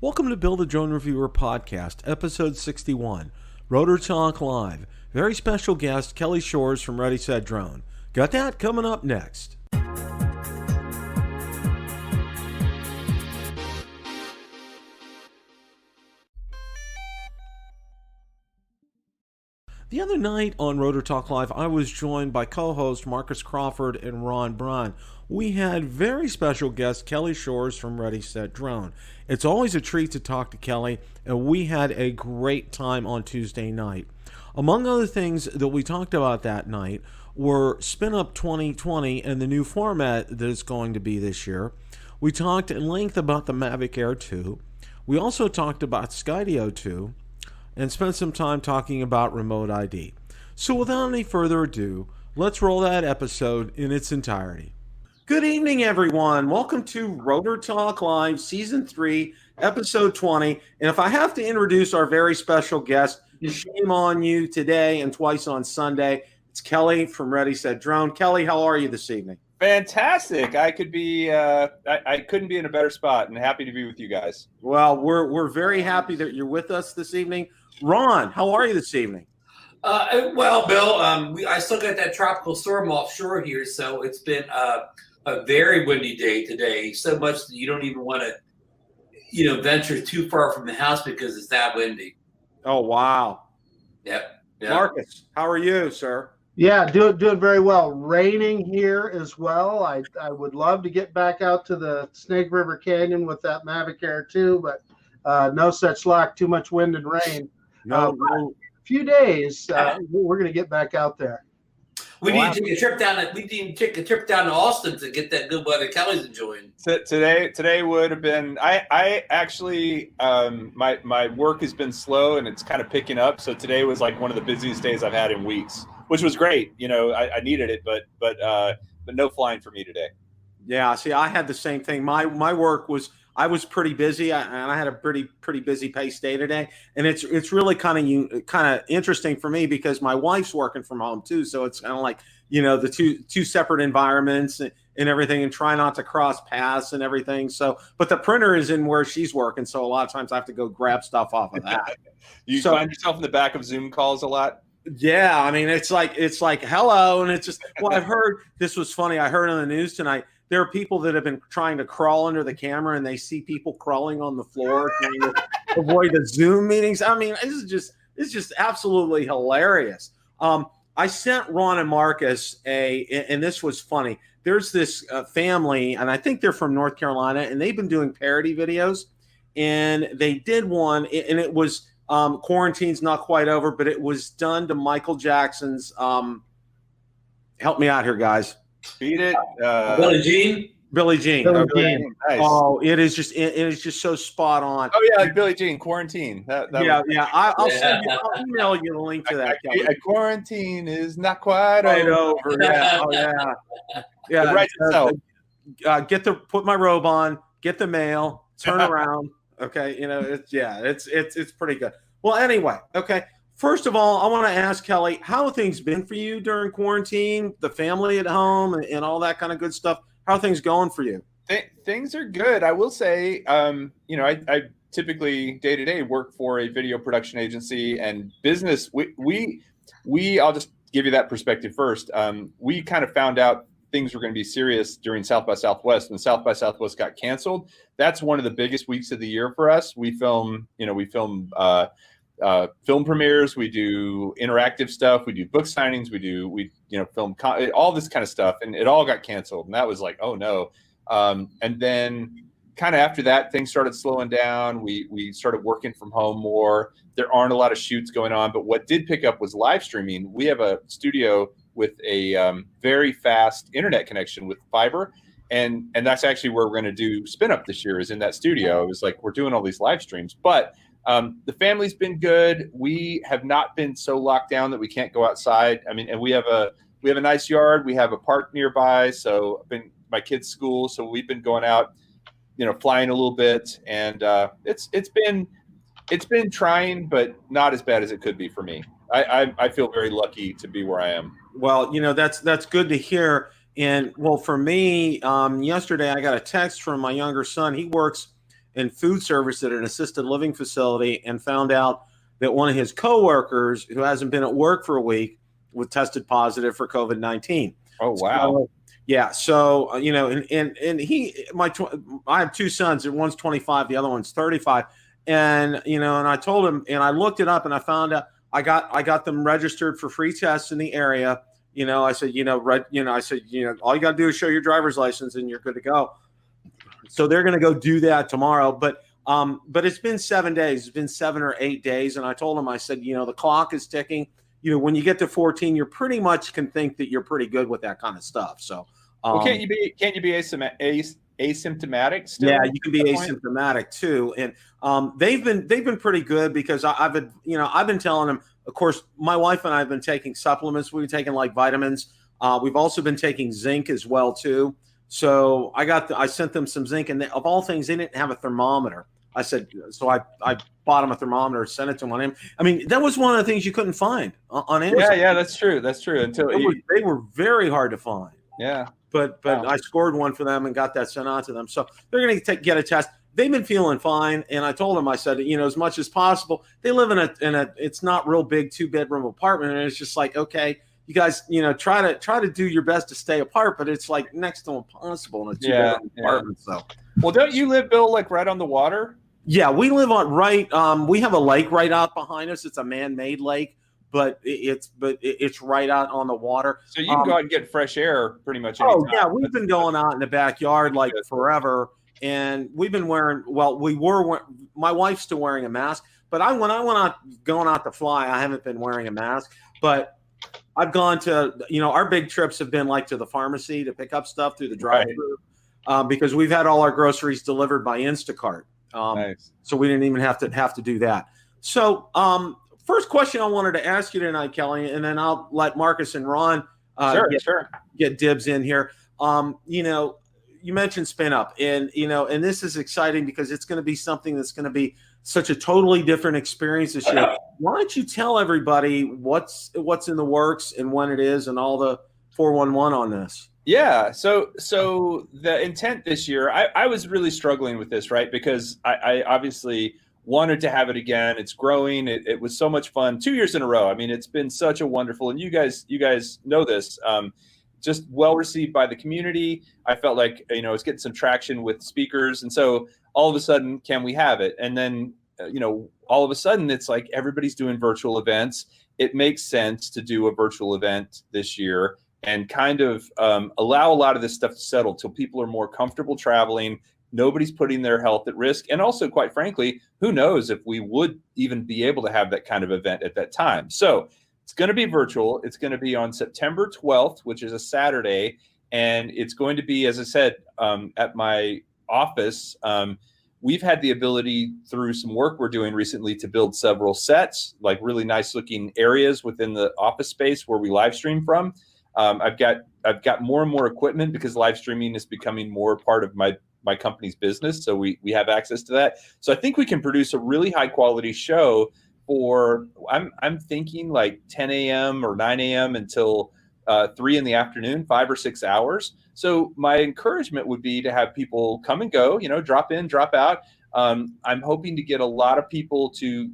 Welcome to Bill the Drone Reviewer podcast, episode 61, Rotor Talk Live. Very special guest, Kelly Shores from Ready Set Drone. Got that coming up next. The other night on Rotor Talk Live, I was joined by co-host Marcus Crawford and Ron Braun. We had very special guest Kelly Shores from Ready Set Drone. It's always a treat to talk to Kelly, and we had a great time on Tuesday night. Among other things that we talked about that night were SpinUp 2020 and the new format that it's going to be this year. We talked at length about the Mavic Air 2. We also talked about Skydio 2 and spent some time talking about remote ID. So without any further ado, let's roll that episode in its entirety. Good evening, everyone. Welcome to Rotor Talk Live, Season 3, Episode 20. And if I have to introduce our very special guest, shame on you today and twice on Sunday. It's Kelly from Ready Set Drone. Kelly, how are you this evening? Fantastic. I could be I couldn't be in a better spot, and happy to be with you guys. Well, we're very happy that you're with us this evening. Ron, how are you this evening? Well, Bill, I still got that tropical storm offshore here, so it's been a very windy day today. So much that you don't even want to, venture too far from the house because it's that windy. Oh, wow. Yep. Marcus, how are you, sir? Yeah, doing very well. Raining here as well. I would love to get back out to the Snake River Canyon with that Mavic Air 2, but no such luck. Too much wind and rain. No. A few days, we're going to get back out there. We need to take a trip down. We need to take a trip down to Austin to get that good weather Kelly's enjoying. Today would have been. I actually my work has been slow and it's kind of picking up. So today was like one of the busiest days I've had in weeks, which was great. I needed it, but no flying for me today. Yeah, see, I had the same thing. My work was. I was pretty busy, and I had a pretty busy pace day today. And it's really kind of interesting for me because my wife's working from home too, so it's kind of like the two separate environments and everything, and try not to cross paths and everything. So, but the printer is in where she's working, so a lot of times I have to go grab stuff off of that. You find yourself in the back of Zoom calls a lot. Yeah, I mean it's like hello, and it's just I've heard this was funny. I heard on the news tonight. There are people that have been trying to crawl under the camera, and they see people crawling on the floor trying to avoid the Zoom meetings. I mean, it's just absolutely hilarious. I sent Ron and Marcus and this was funny. There's this family, and I think they're from North Carolina, and they've been doing parody videos. And they did one, and it was quarantine's not quite over, but it was done to Michael Jackson's. Help me out here, guys. Beat it, Billie Jean. Billie Jean. Nice. Oh, it is just so spot on. Oh yeah, like Billie Jean, Quarantine. I'll email you the link to that. Quarantine is not quite over. Yeah, oh yeah. It writes itself. Put my robe on, get the mail, turn around. Okay, it's pretty good. Well, anyway, okay. First of all, I want to ask Kelly, how have things been for you during quarantine, the family at home, and all that kind of good stuff? How are things going for you? Things are good. I will say, I typically day to day work for a video production agency and business. We I'll just give you that perspective first. We kind of found out things were going to be serious during South by Southwest. When South by Southwest got canceled, that's one of the biggest weeks of the year for us. We film film premieres, we do interactive stuff, we do book signings, we film all this kind of stuff, and it all got canceled, and that was like, oh no. And then kind of after that, things started slowing down. We started working from home more. There aren't a lot of shoots going on, but what did pick up was live streaming. We have a studio with a very fast internet connection with Fiverr, and that's actually where we're going to do SpinUp this year, is in that studio. It was like we're doing all these live streams, but the family's been good. We have not been so locked down that we can't go outside. I mean, and we have a nice yard. We have a park nearby. So my kids' school. So we've been going out, flying a little bit, and it's been trying, but not as bad as it could be for me. I feel very lucky to be where I am. Well, that's good to hear. And well, for me, yesterday I got a text from my younger son. He works in food service at an assisted living facility and found out that one of his coworkers, who hasn't been at work for a week, was tested positive for COVID-19. Oh, wow. So, yeah. So, you know, and I have two sons, and one's 25, the other one's 35. And, you know, and I told him, and I looked it up, and I found out I got them registered for free tests in the area. You know, I said, all you got to do is show your driver's license and you're good to go. So they're going to go do that tomorrow. But it's been 7 days. It's been 7 or 8 days. And I told them, I said, you know, the clock is ticking. You know, when you get to 14, you're pretty much can think that you're pretty good with that kind of stuff. So, well, can't you be asymptomatic still? Yeah, you can be asymptomatic too. And they've been pretty good, because I've been telling them, of course, my wife and I have been taking supplements. We've been taking like vitamins. We've also been taking zinc as well too. So I sent them some zinc, and of all things, they didn't have a thermometer. I said, so I bought them a thermometer, sent it to them. I mean, that was one of the things you couldn't find on Amazon. Yeah, that's true. That's true. They were very hard to find. Yeah. But wow. I scored one for them and got that sent out to them. So they're going to get a test. They've been feeling fine. And I told them, I said, you know, as much as possible, they live in a it's not real big 2-bedroom apartment. And it's just like, okay, you guys, you know, try to do your best to stay apart, but it's like next to impossible in a 2-bedroom apartment. So, well, don't you live, Bill, like right on the water? Yeah, we live on we have a lake right out behind us. It's a man-made lake, but it's right out on the water. So you can go out and get fresh air pretty much anytime. Oh yeah, we've been going out in the backyard like forever, and we've been wearing. Well, my wife's still wearing a mask, but when I went out going out to fly, I haven't been wearing a mask. But I've gone to, you know, our big trips have been like to the pharmacy to pick up stuff through the drive-through, because we've had all our groceries delivered by Instacart. Nice. So we didn't even have to do that. So first question I wanted to ask you tonight, Kelly, and then I'll let Marcus and Ron get dibs in here. You know, you mentioned SpinUp, and you know, and this is exciting because it's going to be something that's going to be such a totally different experience this year. Why don't you tell everybody what's in the works and when it is, and all the 411 on this? Yeah. So the intent this year, I was really struggling with this, right? Because I obviously wanted to have it again. It's growing. It was so much fun 2 years in a row. I mean, it's been such a wonderful, and you guys know this, just well received by the community. I felt like, you know, it's getting some traction with speakers. And so all of a sudden, can we have it? And then, you know, all of a sudden it's like everybody's doing virtual events. It makes sense to do a virtual event this year and kind of allow a lot of this stuff to settle till people are more comfortable traveling. Nobody's putting their health at risk. And also, quite frankly, who knows if we would even be able to have that kind of event at that time. So it's going to be virtual. It's going to be on September 12th, which is a Saturday. And it's going to be, as I said, at my office. We've had the ability through some work we're doing recently to build several sets, like really nice looking areas within the office space where we live stream from. I've got more and more equipment because live streaming is becoming more part of my company's business. So we have access to that. So I think we can produce a really high quality show for, I'm thinking like 10 a.m. or 9 a.m. until 3 in the afternoon, 5 or 6 hours. So my encouragement would be to have people come and go, you know, drop in, drop out. I'm hoping to get a lot of people to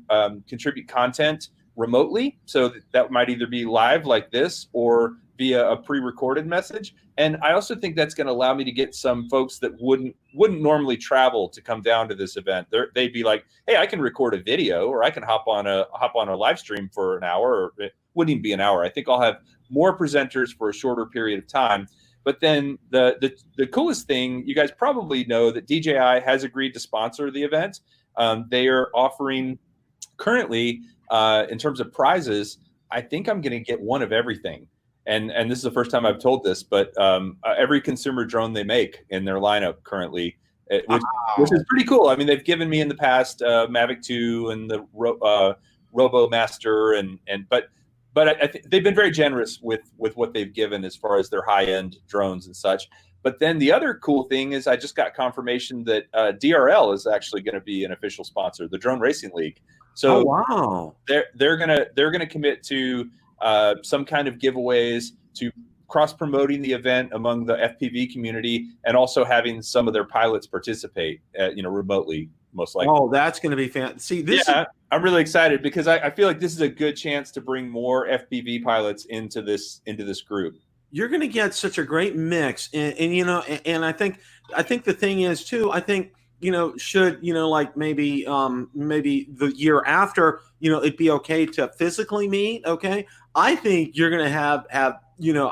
contribute content remotely. So that might either be live like this or via a pre-recorded message. And I also think that's going to allow me to get some folks that wouldn't normally travel to come down to this event. They'd be like, hey, I can record a video, or I can hop on a live stream for an hour, or it wouldn't even be an hour. I think I'll have more presenters for a shorter period of time. But then the coolest thing, you guys probably know that DJI has agreed to sponsor the event. They are offering currently, in terms of prizes, I think I'm going to get one of everything. And this is the first time I've told this, but every consumer drone they make in their lineup currently, which is pretty cool. I mean, they've given me in the past Mavic 2 and the Robo Master, but I think they've been very generous with what they've given as far as their high-end drones and such. But then the other cool thing is I just got confirmation that DRL is actually going to be an official sponsor, the Drone Racing League. So they're gonna commit to some kind of giveaways to cross-promoting the event among the FPV community, and also having some of their pilots participate, remotely, most likely. Oh, that's going to be fantastic. See, I'm really excited because I feel like this is a good chance to bring more FPV pilots into this group. You're going to get such a great mix, and I think the thing is too. I think should like maybe the year after it'd be okay to physically meet. Okay, I think you're going to have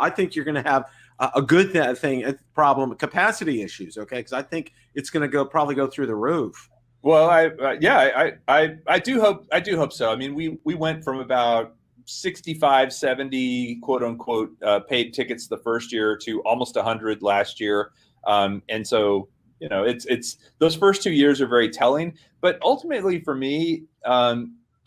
I think you're going to have a good problem, capacity issues. Okay, because I think it's going to probably go through the roof. Well, I do hope so. I mean, we went from about 65, 70 quote unquote paid tickets the first year to almost 100 last year, and so it's those first 2 years are very telling. But ultimately, for me,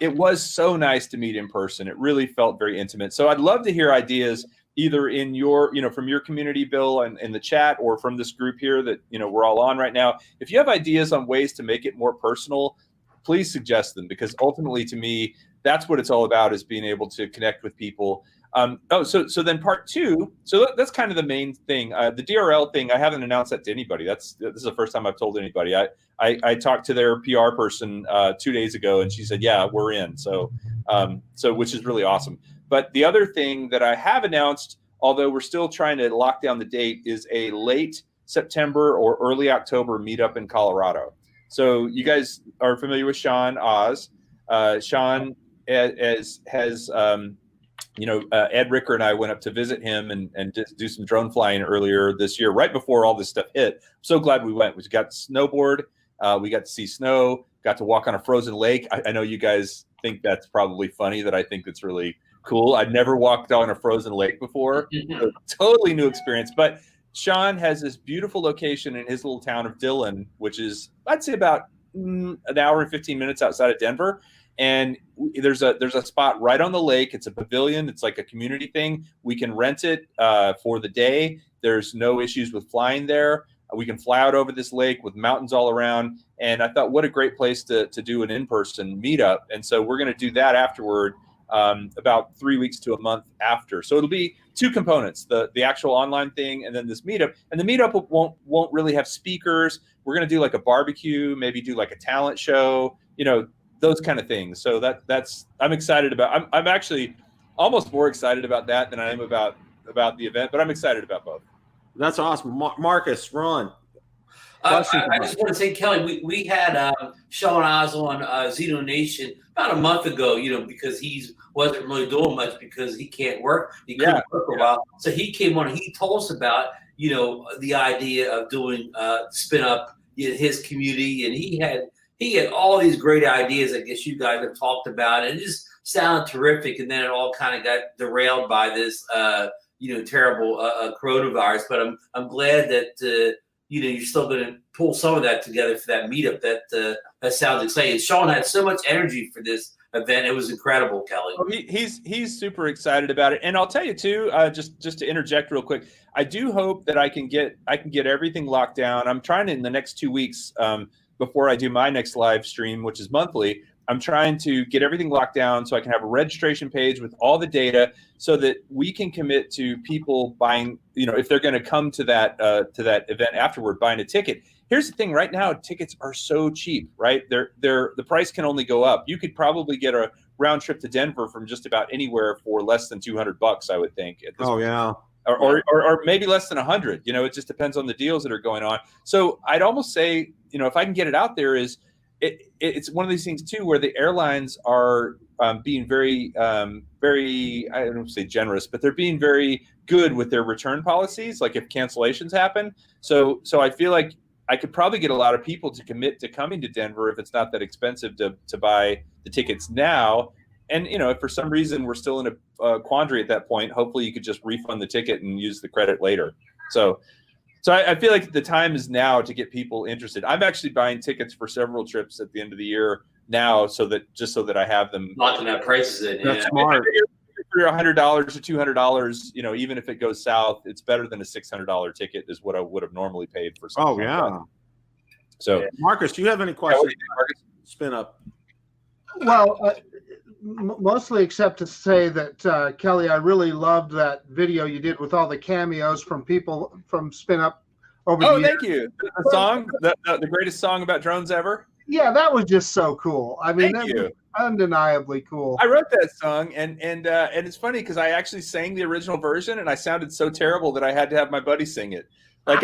it was so nice to meet in person. It really felt very intimate. So I'd love to hear ideas either in your, from your community, Bill, and in the chat, or from this group here that, we're all on right now. If you have ideas on ways to make it more personal, please suggest them, because ultimately, to me, that's what it's all about, is being able to connect with people. So then part two, so that's kind of the main thing. The DRL thing, I haven't announced that to anybody. This is the first time I've told anybody. I talked to their PR person 2 days ago, and she said, yeah, we're in. So which is really awesome. But the other thing that I have announced, although we're still trying to lock down the date, is a late September or early October meetup in Colorado. So you guys are familiar with Sean Oz. Sean has Ed Ricker and I went up to visit him and just do some drone flying earlier this year, right before all this stuff hit. I'm so glad we went. We got to snowboard. We got to see snow, got to walk on a frozen lake. I know you guys think that's probably funny, that I think it's really cool. I'd never walked on a frozen lake before. So totally new experience. But Sean has this beautiful location in his little town of Dillon, which is, I'd say, about an hour and 15 minutes outside of Denver. And there's a spot right on the lake. It's a pavilion. It's like a community thing. We can rent it for the day. There's no issues with flying there. We can fly out over this lake with mountains all around. And I thought, what a great place to do an in-person meetup. And so we're going to do that afterward, about 3 weeks to a month after. So it'll be two components, the actual online thing and then this meetup. And the meetup won't really have speakers. We're going to do like a barbecue, maybe do like a talent show, those kind of things. So that's I'm excited about. I'm actually almost more excited about that than I am about the event, but I'm excited about both. That's awesome. Marcus, Ron. I just want to say, Kelly, we had Sean Oz on Zino Nation about a month ago, because he wasn't really doing much because he can't work. He couldn't work for a while. So he came on and he told us about, the idea of doing SpinUp in his community. And he had all these great ideas, I guess you guys have talked about, and it just sounded terrific. And then it all kind of got derailed by this, terrible coronavirus. But I'm glad that, you're still going to pull some of that together for that meetup. That sounds exciting. Sean had so much energy for this event. It was incredible, Kelly. Well, he's super excited about it. And I'll tell you too, just to interject real quick, I do hope that I can get everything locked down. I'm trying to, in the next 2 weeks, before I do my next live stream, which is monthly, I'm trying to get everything locked down so I can have a registration page with all the data so that we can commit to people buying, if they're going to come to that event afterward, buying a ticket. Here's the thing, right now, tickets are so cheap, right? The price can only go up. You could probably get a round trip to Denver from just about anywhere for less than $200, I would think. At this point. Yeah. Or maybe less than 100. It just depends on the deals that are going on. So I'd almost say, if I can get it out there, it's one of these things too, where the airlines are being very, very, I don't say generous, but they're being very good with their return policies. Like if cancellations happen, so I feel like I could probably get a lot of people to commit to coming to Denver if it's not that expensive to buy the tickets now. And if for some reason we're still in a quandary at that point, hopefully you could just refund the ticket and use the credit later. So I feel like the time is now to get people interested. I'm actually buying tickets for several trips at the end of the year now, so that I have them. Locking that prices in. That's smart. For $100 or $200, even if it goes south, it's better than a $600 ticket is what I would have normally paid for something. Oh yeah. Like that. So Marcus, do you have any questions? SpinUp. Well, mostly except to say that Kelly, I really loved that video you did with all the cameos from people from SpinUp over the Oh, years. thank you. The song, the greatest song about drones ever. Yeah, that was just so cool. I mean, Thank that was you. undeniably cool. I wrote that song, and it's funny because I actually sang the original version, and I sounded so terrible that I had to have my buddy sing it. Like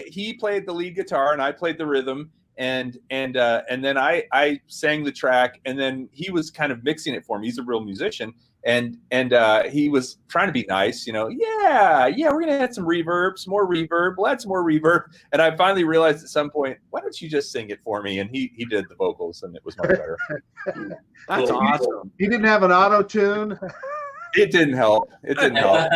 he played the lead guitar, and I played the rhythm, and then I sang the track, and then he was kind of mixing it for me. He's a real musician, and he was trying to be nice, yeah, we're gonna add some reverb, some more reverb, we'll add some more reverb. And I finally realized at some point, why don't you just sing it for me? And he did the vocals, and it was much better. That's awesome. He didn't have an auto tune. It didn't help. It didn't help.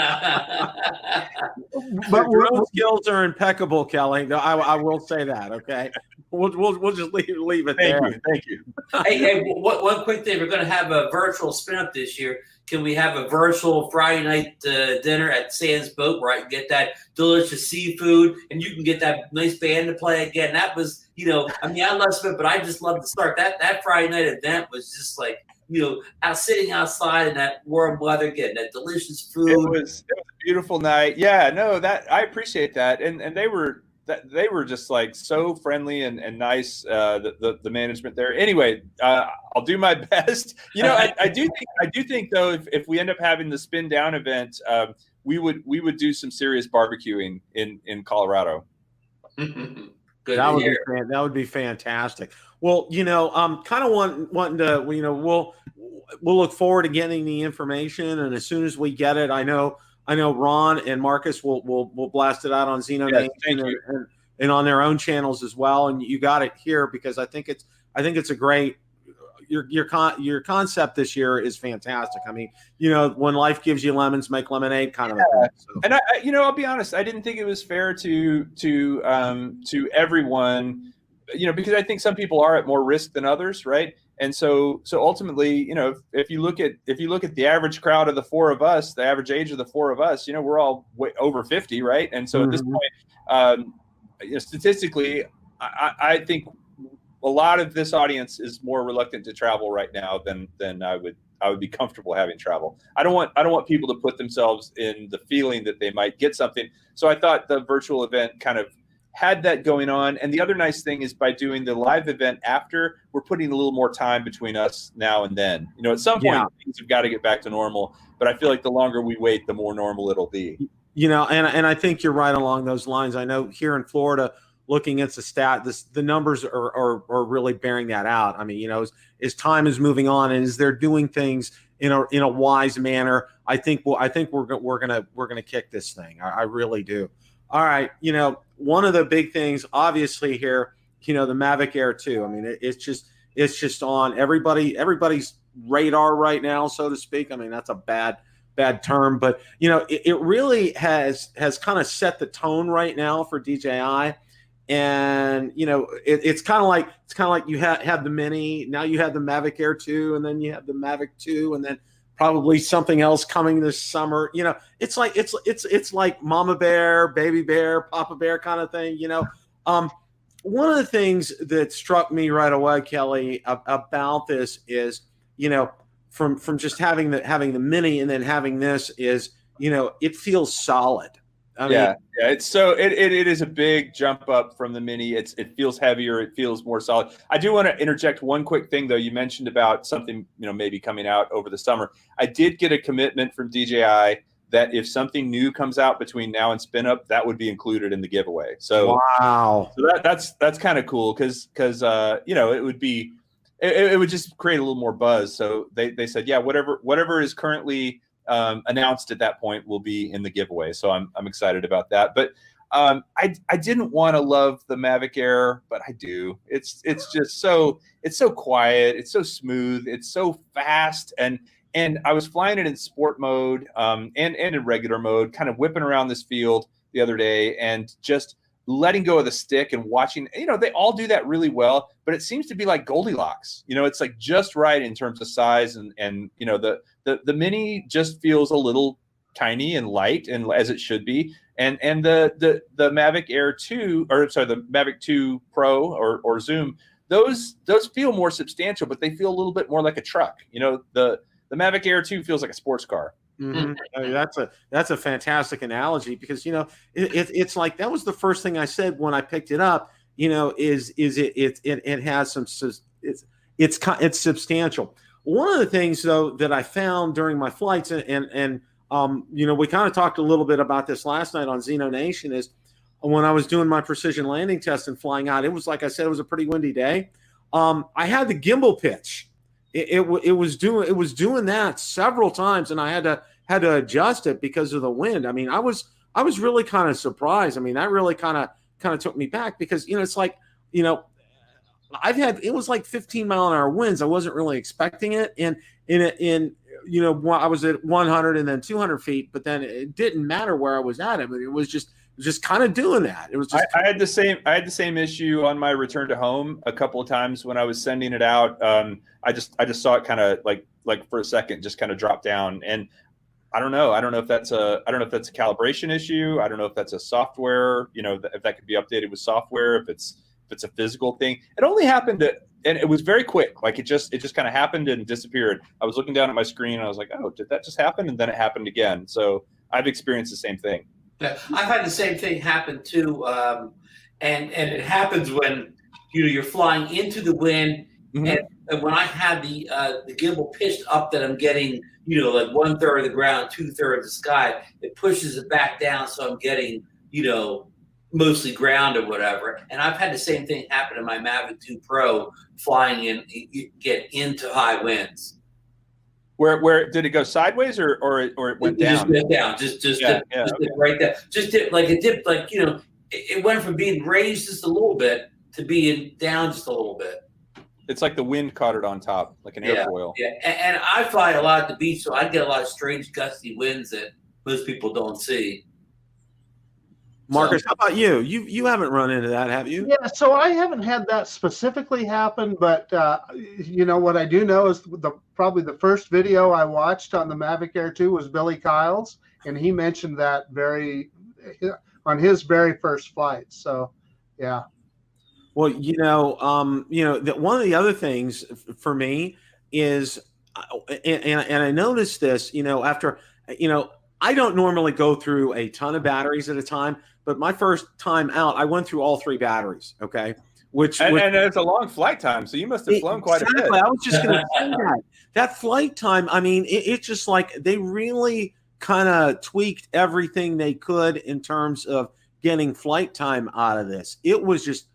But drone skills are impeccable, Kelly. No, I will say that. Okay, we'll just leave it there. Thank you. Hey, one quick thing. We're going to have a virtual SpinUp this year. Can we have a virtual Friday night dinner at Sam's Boat where I can get that delicious seafood and you can get that nice band to play again? That was, I love SpinUp, but I just love to start. That Friday night event was just like, sitting outside in that warm weather, getting that delicious food. It was a beautiful night. Yeah, no, that I appreciate that, and they were just like so friendly and nice. The management there. Anyway, I'll do my best. I do think though, if we end up having the Spin Down event, we would do some serious barbecuing in Colorado. That would be fantastic. Well, kind of wanting to, we'll look forward to getting the information, and as soon as we get it, I know Ron and Marcus will blast it out on Zino Nation and on their own channels as well. And you got it here because I think it's a great. Your concept this year is fantastic. I mean, when life gives you lemons, make lemonade, kind of. A thing, so. And I'll be honest, I didn't think it was fair to everyone, because I think some people are at more risk than others, right? And so ultimately, if you look at the average crowd of the four of us, the average age of the four of us, we're all way over 50, right? And so at this point, statistically, I think a lot of this audience is more reluctant to travel right now than I would be comfortable having travel. I don't want people to put themselves in the feeling that they might get something. So I thought the virtual event kind of had that going on. And the other nice thing is by doing the live event after, we're putting a little more time between us now and then. At some point things have got to get back to normal, but I feel like the longer we wait, the more normal it'll be. And I think you're right along those lines. I know here in Florida, looking at the numbers are really bearing that out. I mean, as time is moving on and as they're doing things in a wise manner, I think we're gonna kick this thing. I really do. All right, one of the big things, obviously here, the Mavic Air 2. I mean, it's just on everybody's radar right now, so to speak. I mean, that's a bad term, but it really has kind of set the tone right now for DJI. And it's kind of like you have the Mini, now you have the Mavic Air 2, and then you have the Mavic 2, and then probably something else coming this summer. It's like Mama Bear, Baby Bear, Papa Bear kind of thing. One of the things that struck me right away, Kelly, about this is from just having the Mini and then having this is it feels solid. I mean, it's it is a big jump up from the Mini. It feels heavier. It feels more solid. I do want to interject one quick thing though. You mentioned about something maybe coming out over the summer. I did get a commitment from DJI that if something new comes out between now and SpinUp, that would be included in the giveaway. So wow, so that's kind of cool because it would just create a little more buzz. So they said whatever is currently announced at that point will be in the giveaway. So I'm excited about that. But I didn't want to love the Mavic Air, but I do. It's just so quiet. It's so smooth. It's so fast. And I was flying it in sport mode and in regular mode, kind of whipping around this field the other day and just letting go of the stick and watching. They all do that really well, but it seems to be like Goldilocks. It's like just right in terms of size and the Mini just feels a little tiny and light and as it should be. And the Mavic Air 2, or sorry, the Mavic 2 Pro or Zoom, those feel more substantial, but they feel a little bit more like a truck. You know, the Mavic Air 2 feels like a sports car. Mm-hmm. That's a fantastic analogy, because you know it's like that was the first thing I said when I picked it up. You know, it has some, it's substantial. One of the things though that I found during my flights, and you know, we kind of talked a little bit about this last night on Zino Nation, is when I was doing my precision landing test and flying out. It was, like I said, it was a pretty windy day. I had the gimbal pitch. It was doing that several times, and I had to adjust it because of the wind. I mean, I was really kind of surprised. I mean, that really kind of took me back, because you know, it's like, you know, it was like 15-mile-an-hour winds. I wasn't really expecting it, and in you know, I was at 100 and then 200 feet, but then it didn't matter where I was at. I mean, it was just kind of doing that. It was just, I had the same issue on my return to home a couple of times when I was sending it out. I just saw it kind of like for a second just kind of drop down, and I don't know if that's a calibration issue. I don't know if that's a software, you know, if that could be updated with software, if it's a physical thing. It only happened and it was very quick. Like it just kind of happened and disappeared. I was looking down at my screen and I was like, oh, did that just happen? And then it happened again. So I've experienced the same thing. Yeah, I've had the same thing happen too, and it happens when you're flying into the wind, and when I have the gimbal pitched up that I'm getting, you know, like 1/3 of the ground, 2/3 of the sky, it pushes it back down, so I'm getting, you know, mostly ground or whatever. And I've had the same thing happen in my Mavic 2 Pro flying in, get into high winds. Where did it go sideways or it went down? Just went down. Just okay. right there. Just did like it dipped, like, you know, it went from being raised just a little bit to being down just a little bit. It's like the wind caught it on top, like an airfoil. Yeah, and I fly a lot at the beach, so I get a lot of strange gusty winds that most people don't see. Marcus, how about you? You haven't run into that, have you? Yeah, so I haven't had that specifically happen, but you know what I do know is probably the first video I watched on the Mavic Air 2 was Billy Kyle's, and he mentioned that on his very first flight. So, yeah. Well, you know, that one of the other things for me is, and I noticed this, you know, after, you know, I don't normally go through a ton of batteries at a time, but my first time out, I went through all 3 batteries. Okay. And it's a long flight time. So you must have flown quite a bit. I was just going to say that flight time. I mean, it's just like they really kind of tweaked everything they could in terms of getting flight time out of this. It was just,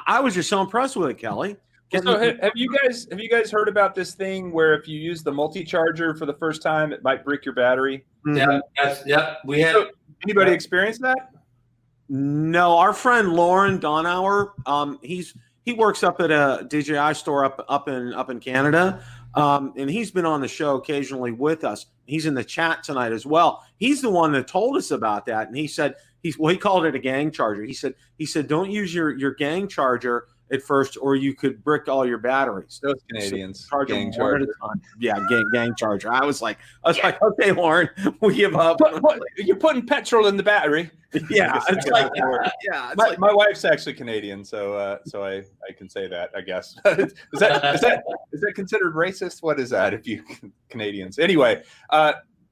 I was just so impressed with it, Kelly. So have you guys heard about this thing where if you use the multi-charger for the first time, it might break your battery? Yeah, we have. So, anybody experience that? No, our friend Lauren Donauer, he works up at a DJI store up in Canada, and he's been on the show occasionally with us. He's in the chat tonight as well. He's the one that told us about that, and he said he called it a gang charger. He said don't use your gang charger at first, or you could brick all your batteries. Those Canadians, so gang charger. Yeah, gang charger. I was like, okay, Lauren, we give up. You're putting petrol in the battery. Yeah, it's like, my wife's actually Canadian, so I can say that, I guess. is that considered racist? What is that if you Canadians? Anyway,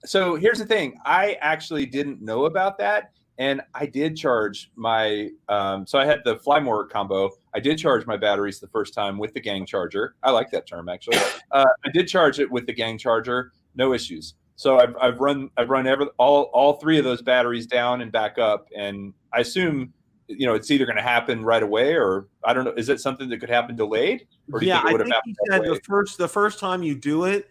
so here's the thing. I actually didn't know about that. And I did charge my, so I had the Flymore combo. I did charge my batteries the first time with the gang charger. I like that term, actually. I did charge it with the gang charger, no issues. So I've run all 3 of those batteries down and back up, and I assume, you know, it's either going to happen right away, or I don't know. Is it something that could happen delayed? Or do you think it would have happened right away? The first time you do it.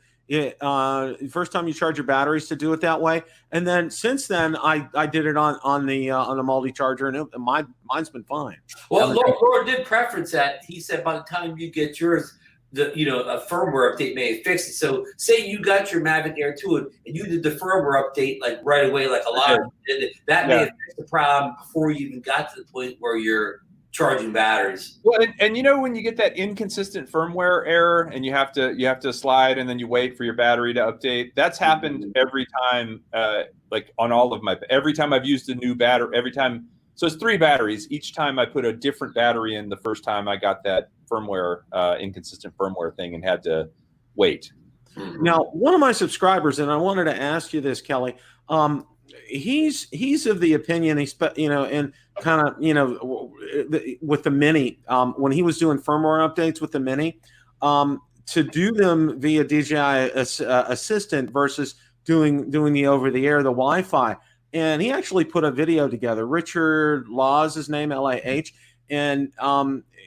First time you charge your batteries to do it that way, and then since then I did it on the multi-charger, and mine's been fine. Well, Laura did preference that. He said by the time you get yours, a firmware update may fix it. So say you got your Mavic Air 2 and you did the firmware update like right away, like a lot of them did, that may have fixed the problem before you even got to the point where you're charging batteries. Well, and you know, when you get that inconsistent firmware error and you have to slide and then you wait for your battery to update, that's happened every time, like on all of every time I've used a new battery, every time So it's 3 batteries. Each time I put a different battery in. The first time I got that firmware, inconsistent firmware thing, and had to wait. Now, one of my subscribers, and I wanted to ask you this, Kelly. He's of the opinion, and kind of, with the Mini, when he was doing firmware updates with the Mini, to do them via DJI Assistant versus doing the over-the-air, the Wi-Fi. And he actually put a video together. Richard Law's his name, L-A-H, and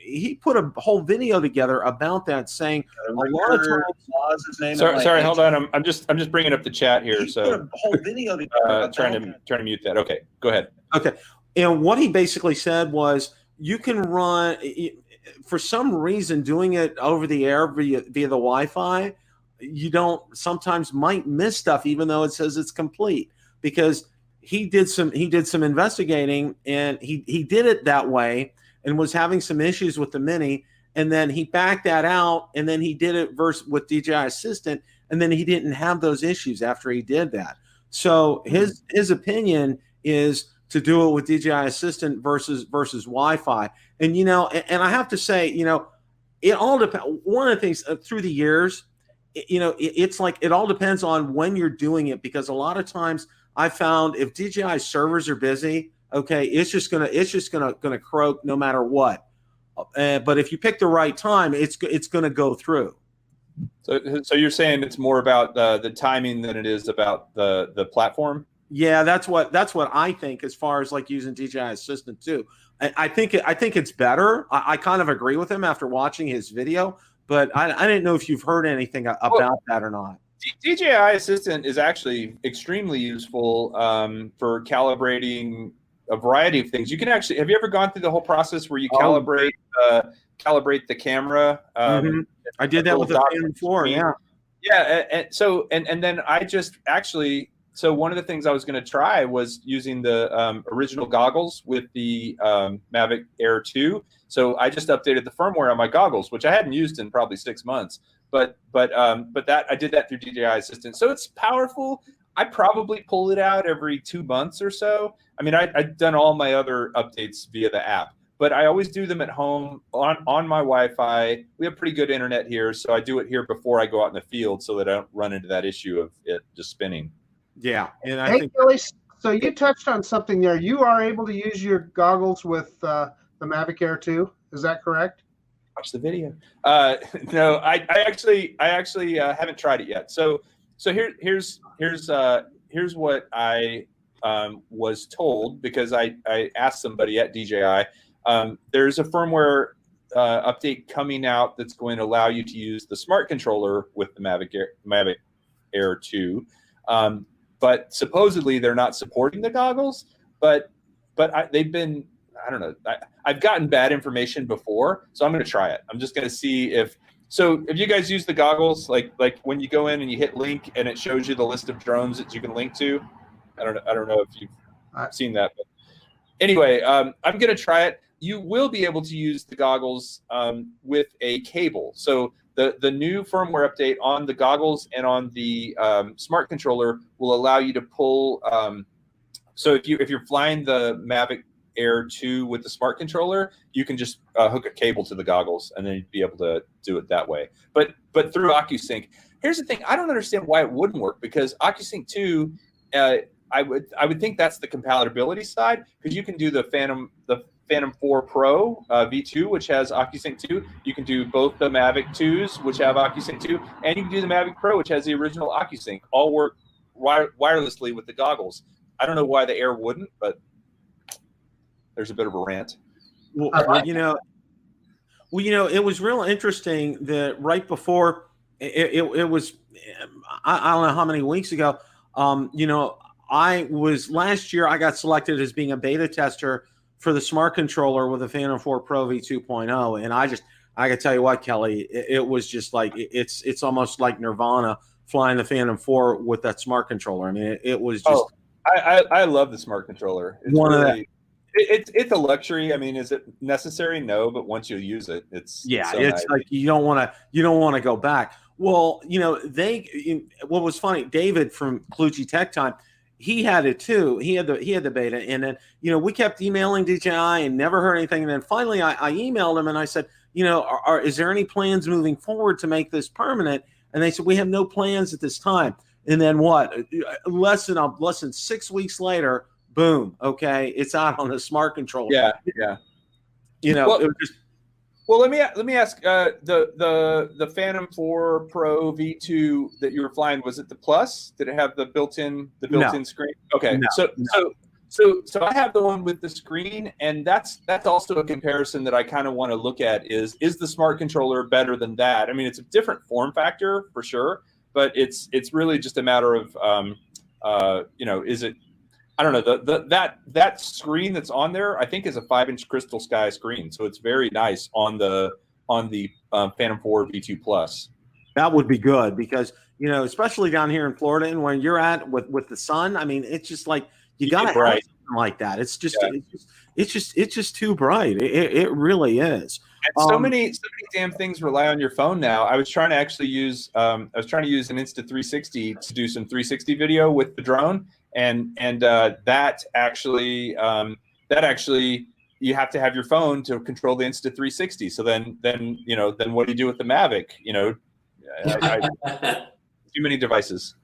he put a whole video together about that, saying a lot of times. Law's his name. Sorry, hold on. I'm just bringing up the chat here. He put a whole video together. Trying to mute that. Okay, go ahead. Okay, and what he basically said was, you can run, for some reason, doing it over the air via the Wi-Fi, you don't sometimes might miss stuff, even though it says it's complete, because he did some investigating, and he did it that way and was having some issues with the Mini, and then he backed that out, and then he did it with DJI Assistant, and then he didn't have those issues after he did that. So his opinion is to do it with DJI Assistant versus Wi-Fi. And and I have to say, it all depends. One of the things through the years, it's like it all depends on when you're doing it, because a lot of times I found if DJI servers are busy, okay, it's just gonna croak no matter what. But if you pick the right time, it's gonna go through. So you're saying it's more about the timing than it is about the platform? Yeah, that's what I think, as far as like using DJI Assistant too. I think it's better. I kind of agree with him after watching his video, but I didn't know if you've heard anything about that or not. DJI Assistant is actually extremely useful for calibrating a variety of things. You can actually, have you ever gone through the whole process where you calibrate the camera? I did that with the Phantom 4. Yeah. Yeah, and then I just actually. So one of the things I was going to try was using the original goggles with the Mavic Air 2. So I just updated the firmware on my goggles, which I hadn't used in probably 6 months. But that I did that through DJI Assistant. So it's powerful. I probably pull it out every 2 months or so. I mean, I've done all my other updates via the app, but I always do them at home on my Wi-Fi. We have pretty good internet here, so I do it here before I go out in the field so that I don't run into that issue of it just spinning. Yeah, and I think. Billy, so you touched on something there. You are able to use your goggles with the Mavic Air 2. Is that correct? Watch the video. No, I actually haven't tried it yet. So here's what I was told, because I asked somebody at DJI. There's a firmware update coming out that's going to allow you to use the smart controller with the Mavic Air 2. But supposedly they're not supporting the goggles, but they've been, I don't know. I've gotten bad information before, so I'm going to try it. I'm just going to see if you guys use the goggles, like when you go in and you hit link and it shows you the list of drones that you can link to. I don't know if you've seen that, but anyway, I'm going to try it. You will be able to use the goggles with a cable. So the new firmware update on the goggles and on the smart controller will allow you to pull. So if you're flying the Mavic Air 2 with the smart controller, you can just hook a cable to the goggles, and then you'd be able to do it that way. But through OcuSync, here's the thing: I don't understand why it wouldn't work, because OcuSync 2, I would think that's the compatibility side, because you can do the Phantom 4 Pro V2, which has OcuSync 2. You can do both the Mavic 2s, which have OcuSync 2, and you can do the Mavic Pro, which has the original OcuSync. All work wirelessly with the goggles. I don't know why the Air wouldn't, but there's a bit of a rant. Well, it was real interesting that right before it was, I don't know how many weeks ago, last year I got selected as being a beta tester for the smart controller with the Phantom 4 Pro V2.0, and I can tell you what, Kelly, it was just like it's almost like Nirvana flying the Phantom 4 with that smart controller. I mean, it was just. I love the smart controller. It's a luxury. I mean, is it necessary? No, but once you use it, it's so it's nice. like you don't want to go back. Well, what was funny, David from Kluge Tech Time, he had it too. He had the beta, and then we kept emailing DJI and never heard anything. And then finally, I emailed him and I said, is there any plans moving forward to make this permanent? And they said, we have no plans at this time. And then what? Less than 6 weeks later, boom. Okay, it's out on a smart controller. Yeah. Well, it was just. Well, let me ask. The Phantom 4 Pro V2 that you were flying, was it the Plus? Did it have the built-in screen? Okay, no. So I have the one with the screen, and that's also a comparison that I kind of want to look at. Is the smart controller better than that? I mean, it's a different form factor for sure, but it's really just a matter of is it? I don't know, that screen that's on there, I think, is a 5-inch Crystal Sky screen, so it's very nice on the Phantom 4 V2 Plus. That would be good because especially down here in Florida, and when you're at with the sun, I mean, it's just like you got to have something like that. It's just it's just too bright. It really is. And so many damn things rely on your phone now. I was trying to actually use an Insta360 to do some 360 video with the drone. And that actually you have to have your phone to control the Insta360. So then what do you do with the Mavic? Too many devices.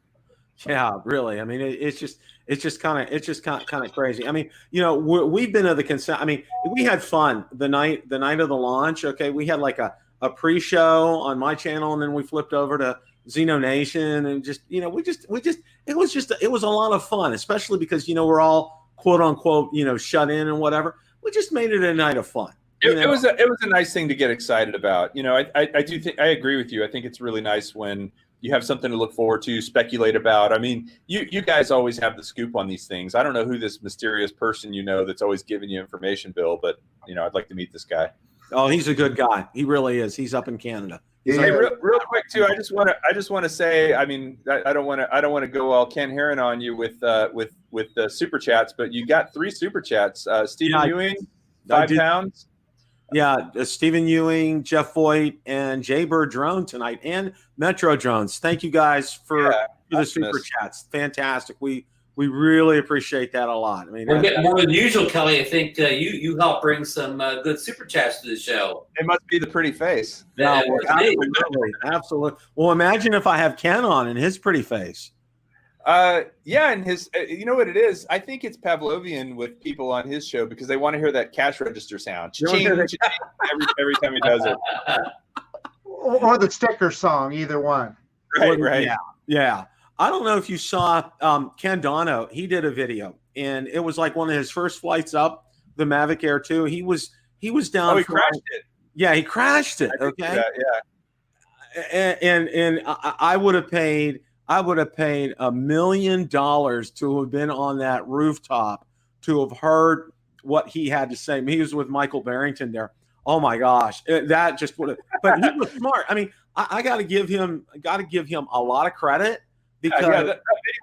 Yeah, really. I mean, it's just kind of crazy. I mean, we've been to the consent. I mean, we had fun the night of the launch. Okay, we had like a pre-show on my channel, and then we flipped over to Zino Nation, and it was a lot of fun, especially because we're all quote unquote shut in and whatever. We just made it a night of fun. It was a nice thing to get excited about. I do think I agree with you. I think it's really nice when you have something to look forward to, speculate about. I mean, you guys always have the scoop on these things. I don't know who this mysterious person that's always giving you information, Bill, but I'd like to meet this guy. Oh, he's a good guy. He really is. He's up in Canada. Hey, real quick too. I just want to say. I mean, I don't want to go all Ken Heron on you with the super chats, but you got 3 super chats. Stephen Ewing, £5. Yeah, Stephen Ewing, Jeff Voigt, and Jaybird Drone tonight, and Metro Drones. Thank you guys for the super chats. Fantastic. We really appreciate that a lot. I mean, we're getting more than usual, Kelly. I think you helped bring some good super chats to the show. It must be the pretty face. No, absolutely. Well, imagine if I have Ken on and his pretty face. And his, what it is? I think it's Pavlovian with people on his show because they want to hear that cash register sound. Every time he does it. Or the sticker song, either one. Right. Yeah. I don't know if you saw Ken Dono. He did a video, and it was like one of his first flights up the Mavic Air 2. He was down. Oh, he crashed it. Yeah, he crashed it. Okay. Yeah. And I would have paid $1 million to have been on that rooftop to have heard what he had to say. He was with Michael Barrington there. Oh my gosh, that just would have. But he was smart. I mean, I got to give him a lot of credit. Because that video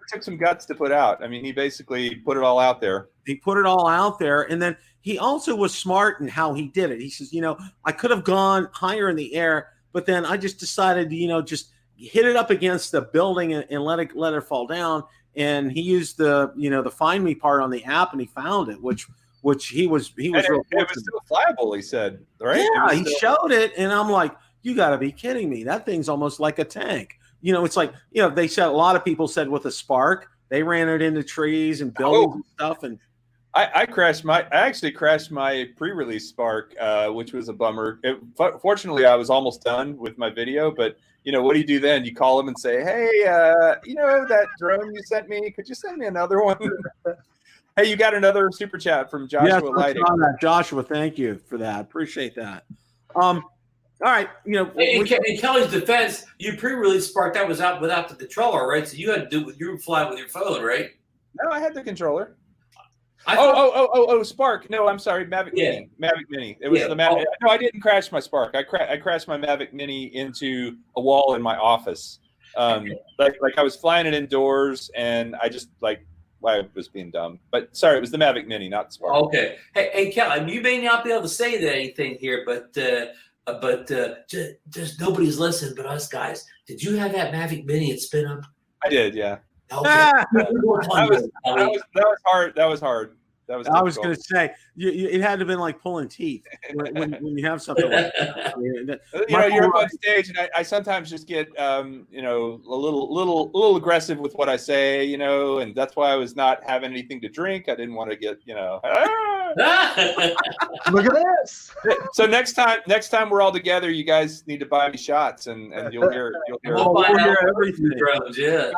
took some guts to put out. I mean, he basically put it all out there. He put it all out there, and then he also was smart in how he did it. He says, I could have gone higher in the air, but then I just decided to, just hit it up against the building and let it fall down. And he used the find me part on the app, and he found it, which he was real fortunate. It was still flyable, he said, right? Yeah, he showed it, and I'm like, you got to be kidding me. That thing's almost like a tank. It's like, they said, a lot of people said with a spark, they ran it into trees and buildings and stuff. And I actually crashed my pre-release Spark, which was a bummer. Fortunately, I was almost done with my video, but what do you do then? You call them and say, hey, that drone you sent me, could you send me another one? Hey, you got another super chat from Joshua Lighting. Joshua, thank you for that. Appreciate that. All right, in Kelly's defense, you pre-release Spark that was out without the controller, right? So you had to do you were flying with your phone, right? No, I had the controller. Oh, Spark. No, I'm sorry, Mavic Mini. Mavic Mini. It was the Mavic. No, I didn't crash my Spark. I crashed my Mavic Mini into a wall in my office. Like I was flying it indoors, and I just I was being dumb. But sorry, it was the Mavic Mini, not the Spark. Okay. Hey, Kelly, you may not be able to say anything here, but just nobody's listening but us guys. Did you have that Mavic Mini at SpinUp? I did, yeah. Okay. that was hard. That was hard. That was. I was going to say, it had to have been like pulling teeth when you have something like that. You're up on stage, and I sometimes just get, a little aggressive with what I say, and that's why I was not having anything to drink. I didn't want to get, Look at this. So next time we're all together, you guys need to buy me shots, and you'll hear everything. Drones, yeah.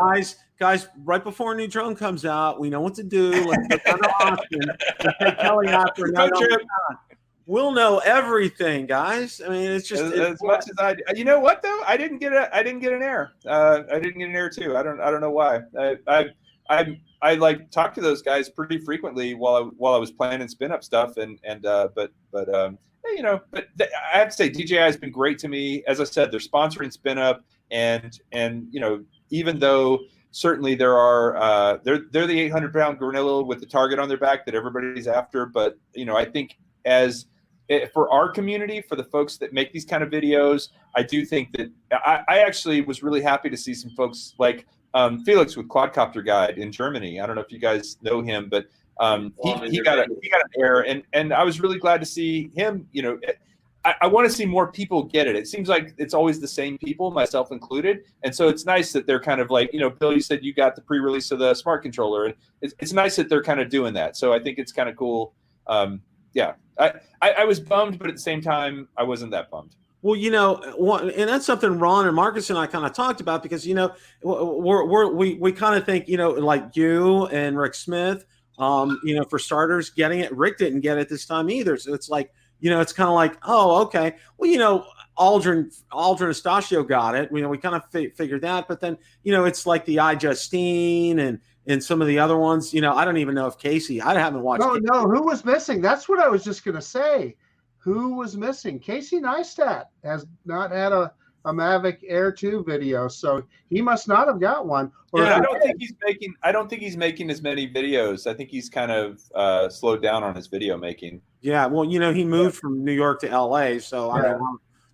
Guys, right before a new drone comes out, we know what to do. Let's go down to Austin and take Kelly out for a night on the yacht. We'll know everything, guys. I mean, it's just as much as I. You know what though? I didn't get an Air. I didn't get an Air too. I don't know why. I like talk to those guys pretty frequently while I was planning SpinUp stuff, but I have to say DJI has been great to me. As I said, they're sponsoring SpinUp, and even though certainly there are they're the 800-pound gorilla with the target on their back that everybody's after, but I think for our community, for the folks that make these kind of videos, I do think that I actually was really happy to see some folks like Felix with Quadcopter Guide in Germany. I don't know if you guys know him, but he got an Air, and I was really glad to see him. I want to see more people get it. It seems like it's always the same people, myself included, and so it's nice that they're kind of like, Bill, you said you got the pre-release of the smart controller, and it's nice that they're kind of doing that. So I think it's kind of cool. Yeah, I was bummed, but at the same time, I wasn't that bummed. Well, and that's something Ron and Marcus and I kind of talked about, because we kind of think, like you and Rick Smith, for starters, getting it. Rick didn't get it this time either, so it's like, it's kind of like, oh, okay. Well, Aldrin Estachio got it. We kind of figured that, but then, it's like the iJustine and some of the other ones. I don't even know if Casey. I haven't watched. No, who was missing? That's what I was just gonna say. Who was missing? Casey Neistat has not had a Mavic Air 2 video, so he must not have got one. Or I don't think he's making as many videos. I think he's kind of slowed down on his video making. Yeah, well, he moved from New York to LA, so I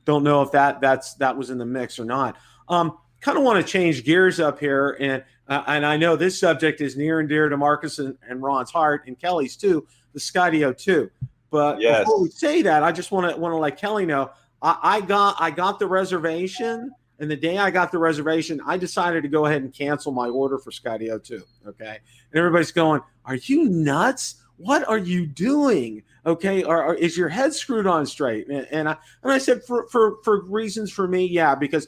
don't know if that was in the mix or not. Kind of want to change gears up here, and I know this subject is near and dear to Marcus and Ron's heart, and Kelly's too, the Skydio 2. But before we say that, I just want to let Kelly know I got the reservation, and the day I got the reservation, I decided to go ahead and cancel my order for Skydio 2. Okay, and everybody's going, "Are you nuts? What are you doing? Okay, or is your head screwed on straight?" And I said for reasons for me, yeah, because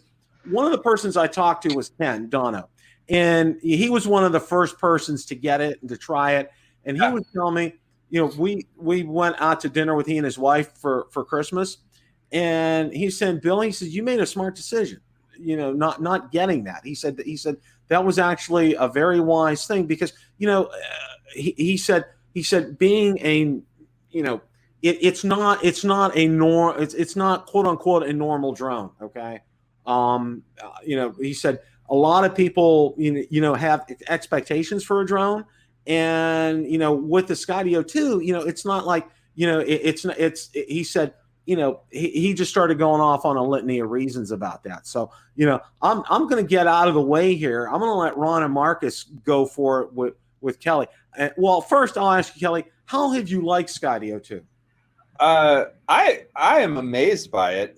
one of the persons I talked to was Ken Dono, and he was one of the first persons to get it and to try it, and he would tell me, we went out to dinner with he and his wife for Christmas, and he said, "Bill," he said, "you made a smart decision, not getting that." He said that was actually a very wise thing, because he said being a it's not quote unquote a normal drone. Okay. He said a lot of people, have expectations for a drone, and, with the Skydio 2, it's not like, he said, he just started going off on a litany of reasons about that. So, I'm going to get out of the way here. I'm going to let Ron and Marcus go for it with Kelly. Well, first I'll ask you, Kelly, how have you liked Skydio 2? I am amazed by it.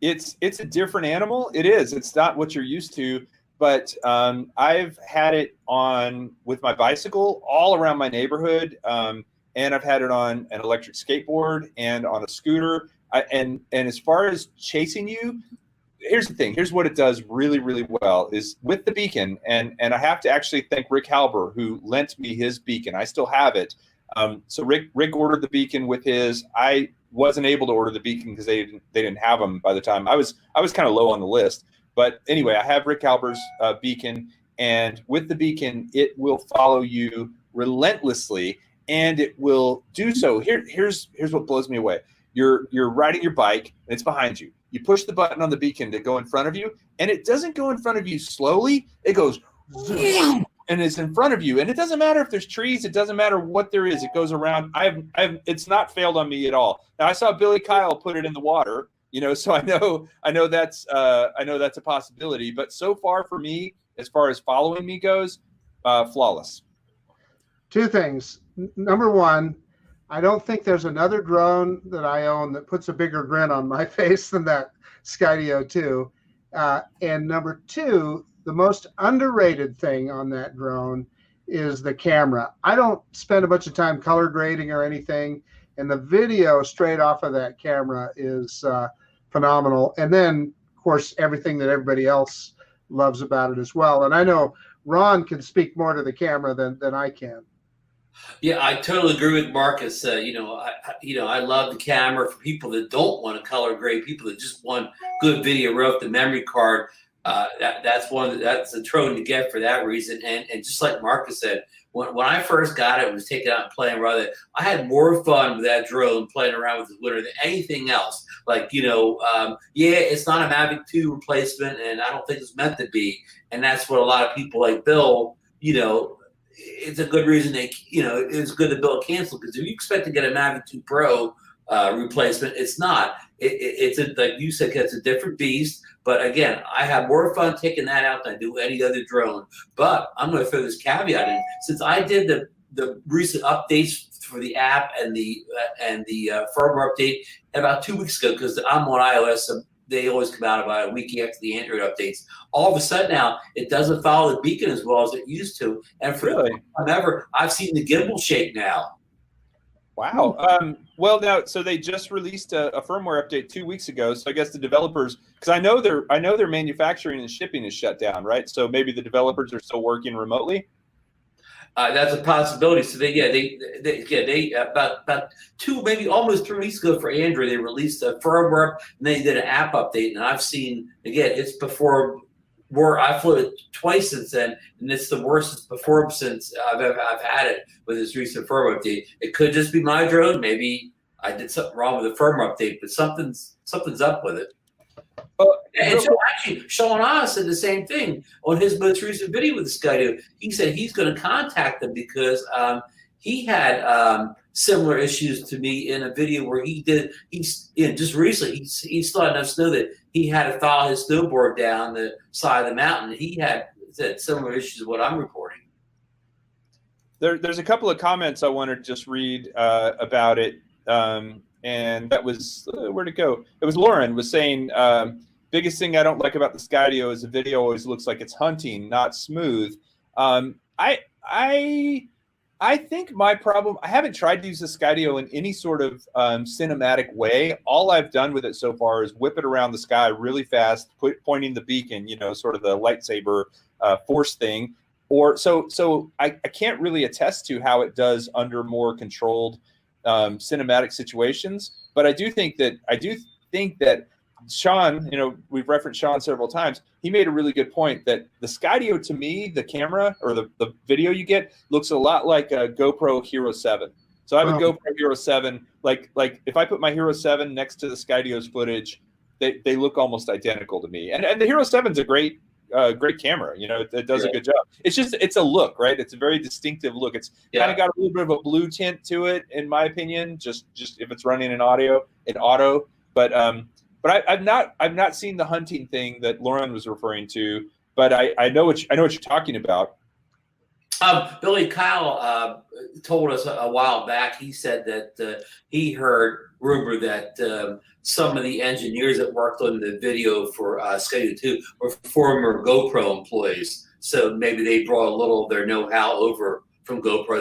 It's a different animal. It is. It's not what you're used to. But I've had it on with my bicycle all around my neighborhood, and I've had it on an electric skateboard and on a scooter. And as far as chasing you, here's the thing. Here's what it does really, really well is with the beacon. And I have to actually thank Rick Halber, who lent me his beacon. I still have it. So Rick ordered the beacon with his. I wasn't able to order the beacon because they didn't have them by the time I was kind of low on the list. But anyway, I have Rick Halber's beacon, and with the beacon, it will follow you relentlessly, and it will do so. Here's what blows me away. You're riding your bike, and it's behind you. You push the button on the beacon to go in front of you, and it doesn't go in front of you slowly. It goes, and it's in front of you. And it doesn't matter if there's trees. It doesn't matter what there is. It goes around. It's not failed on me at all. Now, I saw Billy Kyle put it in the water. So I know that's a possibility. But so far for me, as far as following me goes, flawless. Two things. Number one, I don't think there's another drone that I own that puts a bigger grin on my face than that Skydio 2. And number two, the most underrated thing on that drone is the camera. I don't spend a bunch of time color grading or anything, and the video straight off of that camera is phenomenal. And then, of course, everything that everybody else loves about it as well. And I know Ron can speak more to the camera than I can. Yeah, I totally agree with Marcus. I love the camera for people that don't want to color grade, people that just want good video right off the memory card. That's a drone to get for that reason. And just like Marcus said, when I first got it, was taken out and playing around with it, I had more fun with that drone playing around with the winner than anything else. Like, it's not a Mavic 2 replacement, and I don't think it's meant to be. And that's what a lot of people like Bill, it's a good reason it's good that Bill canceled, because if you expect to get a Mavic 2 Pro replacement, it's not. It's like you said, it's a different beast. But again, I have more fun taking that out than I do any other drone. But I'm going to throw this caveat in. Since I did the recent updates for the app and the firmware update about 2 weeks ago, because I'm on iOS, so they always come out about a week after the Android updates. All of a sudden now, it doesn't follow the beacon as well as it used to. And for the first time ever, I've seen the gimbal shake now. Wow. Well, now, so they just released a firmware update 2 weeks ago. So I guess the developers, because I know their manufacturing and shipping is shut down, right? So maybe the developers are still working remotely. That's a possibility. So they about 2, maybe almost 3 weeks ago for Android, they released a firmware and they did an app update. And I've seen, again, it's performed. I flew it twice since then, and it's the worst it's performed since I've had it with this recent firmware update. It could just be my drone. Maybe I did something wrong with the firmware update, but something's up with it. And so actually, Sean Oz said the same thing on his most recent video with the Skydio. He said he's going to contact them because he had similar issues to me in a video where just recently he still had enough snow that he had to follow his snowboard down the side of the mountain. He had similar issues to what I'm reporting. There's a couple of comments I want to just read about it. And that was, where'd it go? It was Lauren was saying, biggest thing I don't like about the Skydio is the video always looks like it's hunting, not smooth. I think my problem, I haven't tried to use the Skydio in any sort of cinematic way. All I've done with it so far is whip it around the sky really fast, pointing the beacon, sort of the lightsaber force thing. So I can't really attest to how it does under more controlled cinematic situations. But I do think that Sean, we've referenced Sean several times. He made a really good point that the Skydio, to me, the camera or the video you get looks a lot like a GoPro Hero 7. So I have a GoPro Hero 7. Like if I put my Hero 7 next to the Skydio's footage, they look almost identical to me. And the Hero 7's a great camera. It does a good job. It's a look, right? It's a very distinctive look. It's kind of got a little bit of a blue tint to it, in my opinion. Just if it's running in auto, but I've not seen the hunting thing that Lauren was referring to, but I know what you're talking about. Billy Kyle told us a while back. He said that he heard rumor that some of the engineers that worked on the video for Skydio 2 were former GoPro employees. So maybe they brought a little of their know-how over from GoPro,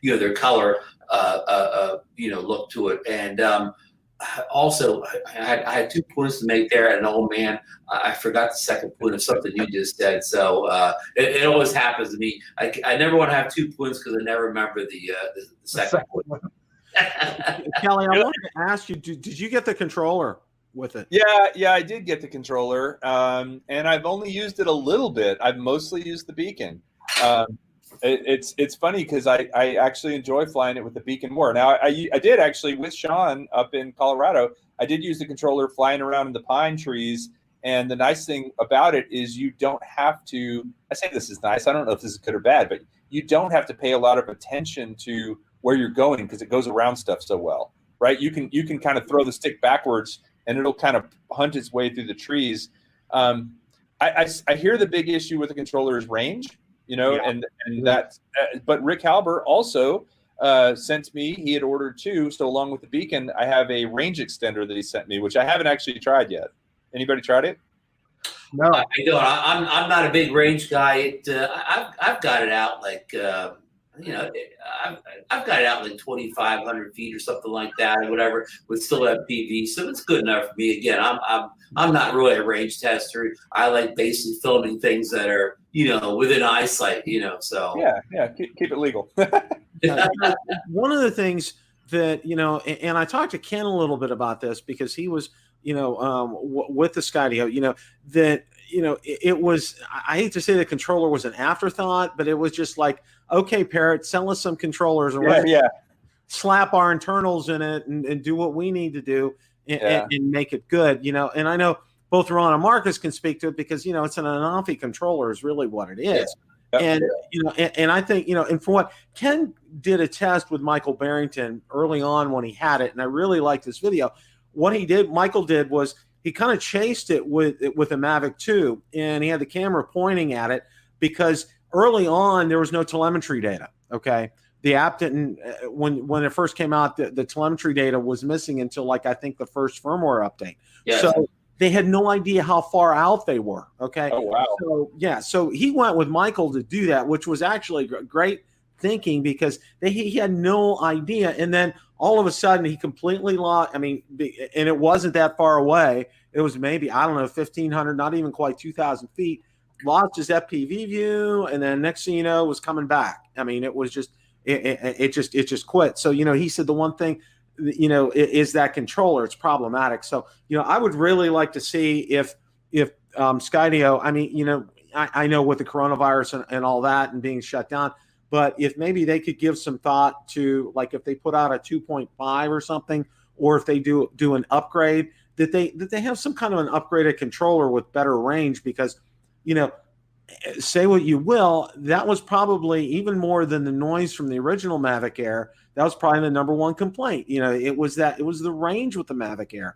their color look to it. And also, I had 2 points to make there, and oh man, I forgot the second point of something you just said. So it always happens to me. I never want to have 2 points because I never remember the second point. Kelly, I wanted to ask you: did you get the controller with it? Yeah, I did get the controller, and I've only used it a little bit. I've mostly used the beacon. It's funny because I actually enjoy flying it with the beacon more. Now I did actually with Sean up in Colorado. I did use the controller flying around in the pine trees, and the nice thing about it is you don't have to. I say this is nice. I don't know if this is good or bad, but you don't have to pay a lot of attention to where you're going because it goes around stuff so well, right? You can kind of throw the stick backwards and it'll kind of hunt its way through the trees. I hear the big issue with the controller is range, and that. But Rick Halber also sent me. He had ordered 2, so along with the beacon, I have a range extender that he sent me, which I haven't actually tried yet. Anybody tried it? No, I don't. I'm not a big range guy. I've got it out like I've got it out like 2,500 feet or something like that, or whatever, with still FPV. So it's good enough for me. Again, I'm not really a range tester. I like basically filming things that are within eyesight. So yeah, keep it legal. One of the things that and I talked to Ken a little bit about this because he was with the Skydio, that it was, I hate to say the controller was an afterthought, but it was just like, okay, Parrot, sell us some controllers and slap our internals in it and do what we need to do and make it good, and I know both Ron and Marcus can speak to it because it's an Anafi controller is really what it is. And and I think and for what Ken did a test with Michael Barrington early on when he had it, and I really liked this video. What Michael did was he kind of chased it with a Mavic 2, and he had the camera pointing at it because early on there was no telemetry data. Okay, the app didn't when it first came out. The telemetry data was missing until I think the first firmware update. Yes. So they had no idea how far out they were. Okay. Oh wow. So he went with Michael to do that, which was actually great thinking because he had no idea, and then all of a sudden he completely lost. I mean, and it wasn't that far away. It was maybe, I don't know, 1,500, not even quite 2,000 feet. Lost his FPV view, and then next thing you know, was coming back. I mean, it was just it just quit. So he said the one thing is that controller. It's problematic. So I would really like to see if Skydio. I mean, I know with the coronavirus and all that and being shut down. But if maybe they could give some thought to if they put out a 2.5 or something, or if they do an upgrade, that they have some kind of an upgraded controller with better range, because say what you will, that was probably even more than the noise from the original Mavic Air. That was probably the number one complaint. It was the range with the Mavic Air.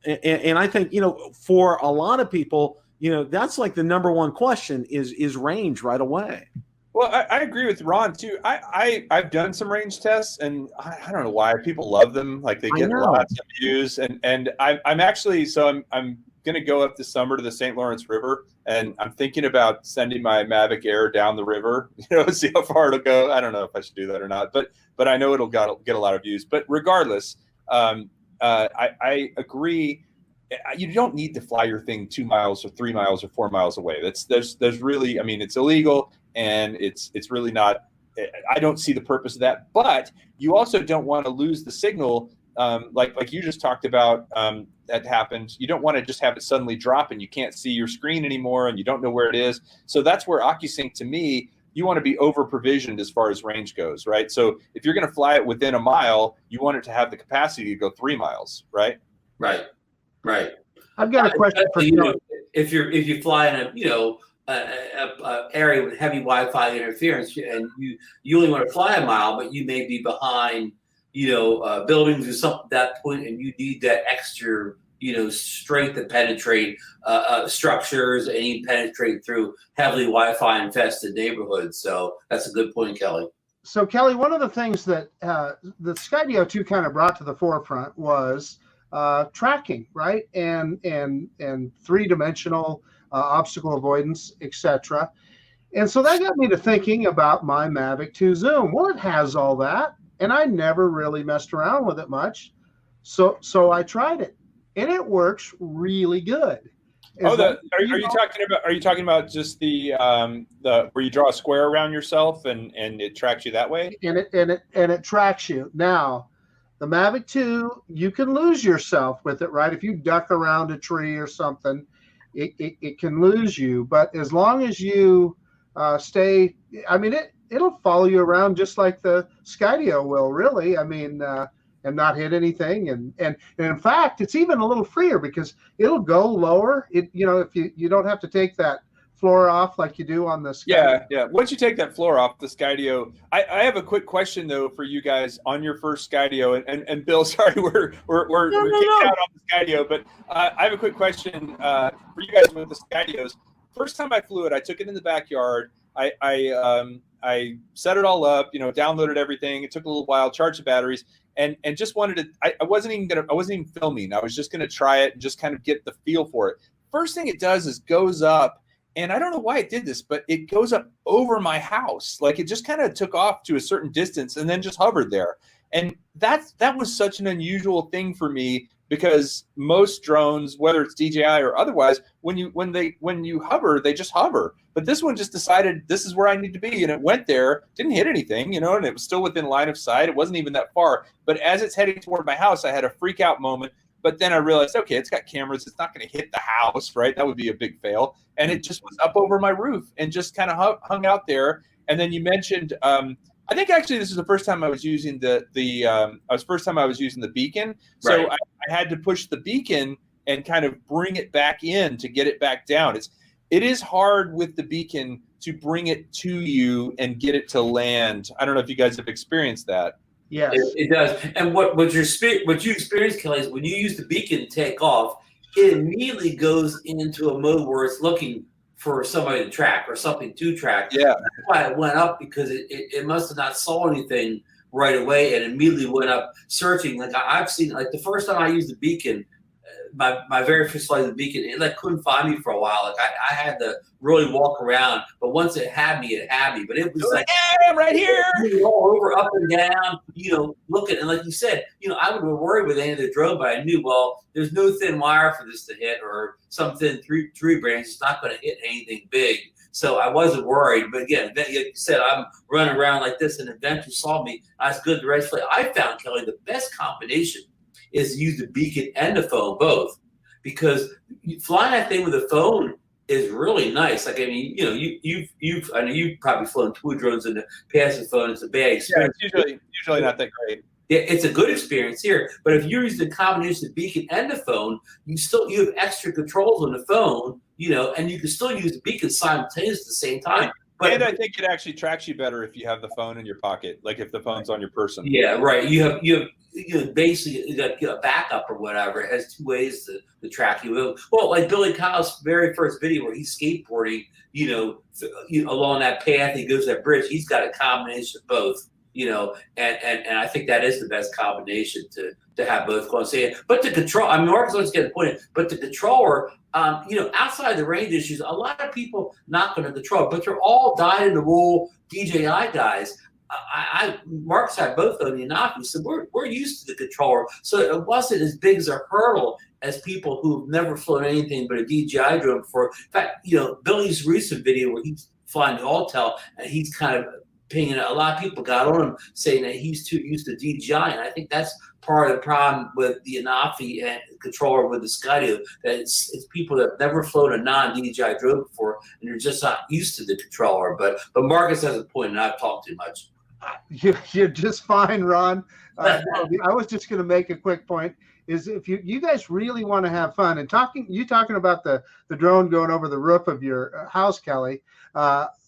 And I think for a lot of people, that's the number one question is range right away. Well, I agree with Ron too. I've done some range tests, and I don't know why people love them. They get lots of views, and I'm actually I'm going to go up this summer to the St. Lawrence River, and I'm thinking about sending my Mavic Air down the river. See how far it'll go. I don't know if I should do that or not, but I know it'll get a lot of views. But regardless, I agree. You don't need to fly your thing 2 miles or 3 miles or 4 miles away. There's really, I mean, it's illegal. And it's really not. I don't see the purpose of that. But you also don't want to lose the signal, like you just talked about. That happened. You don't want to just have it suddenly drop and you can't see your screen anymore and you don't know where it is. So that's where OcuSync, to me, you want to be over provisioned as far as range goes, right? So if you're going to fly it within a mile, you want it to have the capacity to go 3 miles, right? Right. I've got a question for you. If you fly in a area with heavy Wi-Fi interference, and you only want to fly a mile, but you may be behind, buildings or something at that point, and you need that extra, strength to penetrate structures, and you penetrate through heavily Wi-Fi infested neighborhoods. So that's a good point, Kelly. So Kelly, one of the things that the Skydio 2 kind of brought to the forefront was tracking, right, and three-dimensional obstacle avoidance, etc. And so that got me to thinking about my Mavic 2 Zoom. Well, it has all that, and I never really messed around with it much. So I tried it, and it works really good. Are you talking about just the where you draw a square around yourself and it tracks you that way? And it tracks you. Now, the Mavic 2, you can lose yourself with it, right? If you duck around a tree or something, it can lose you. But as long as you stay, I mean, it'll follow you around just like the Skydio will, really. I mean, and not hit anything. And in fact, it's even a little freer because it'll go lower. If you don't have to take that floor off like you do on the Skydio? Yeah. Once you take that floor off the Skydio, I have a quick question though for you guys on your first Skydio. And Bill, sorry, we're kicked out on the Skydio, but I have a quick question for you guys with the Skydios. First time I flew it, I took it in the backyard. I set it all up, downloaded everything. It took a little while, charged the batteries, and just wanted to. I wasn't even filming. I was just gonna try it and just kind of get the feel for it. First thing it does is goes up, and I don't know why it did this, but it goes up over my house. Like it just kind of took off to a certain distance and then just hovered there. And that was such an unusual thing for me, because most drones, whether it's DJI or otherwise, when you hover, they just hover. But this one just decided this is where I need to be, and it went there, didn't hit anything, and it was still within line of sight. It wasn't even that far. But as it's heading toward my house, I had a freak out moment. But then I realized, okay, it's got cameras. It's not going to hit the house, right? That would be a big fail. And it just was up over my roof and just kind of hung out there. And then you mentioned, I think actually this is the first time I was using the beacon. So Right. I had to push the beacon and kind of bring it back in to get it back down. It is hard with the beacon to bring it to you and get it to land. I don't know if you guys have experienced that. Yes. It does. And what you experience, Kelly, is when you use the beacon to take off, it immediately goes into a mode where it's looking for somebody to track or something to track. Yeah. That's why it went up, because it must have not saw anything right away and immediately went up searching. Like I've seen, like the first time I used the beacon, my very first flight of the beacon, it couldn't find me for a while. Like I had to really walk around, but once it had me, it had me. But it was like, hey, I'm right here. All over, up and down, looking. And like you said, I would have worried with any of the drone, but I knew, well, there's no thin wire for this to hit, or some thin tree branch. It's not going to hit anything big. So I wasn't worried. But again, like you said, I'm running around like this, and Adventure saw me. I was good the rest of the flight. I found, Kelly, the best combination is to use the beacon and the phone both, because flying that thing with a phone is really nice. Like, I mean, I know you've probably flown two drones in the past with phone. It's a bad experience. Yeah, it's usually not that great. It's a good experience here, but if you're using the combination of beacon and the phone, you have extra controls on the phone, and you can still use the beacon simultaneously at the same time. And I think it actually tracks you better if you have the phone in your pocket, like if the phone's on your person. Yeah, right. You have basically a backup or whatever. It has two ways to track you. Well, like Billy Kyle's very first video where he's skateboarding, along that path, he goes that bridge. He's got a combination of both, and I think that is the best combination to have both going. But the control, I mean, Marcus was getting pointed, but the controller, outside the range issues, a lot of people not going to control, but they're all dyed-in-the-wool DJI guys. Mark's had both of the Anafi, so we're used to the controller, so it wasn't as big as a hurdle as people who've never flown anything but a DJI drone before. In fact, Billy's recent video where he's flying the Altel, and he's kind of pinging it. A lot of people got on him saying that he's too used to DJI, and I think that's part of the problem with the Anafi and controller with the Skydio, that it's people that have never flown a non-DJI drone before, and they're just not used to the controller. But Marcus has a point, and I've talked too much. You're just fine, Ron. I was just going to make a quick point. Is if you guys really want to have fun, and talking about the drone going over the roof of your house, Kelly.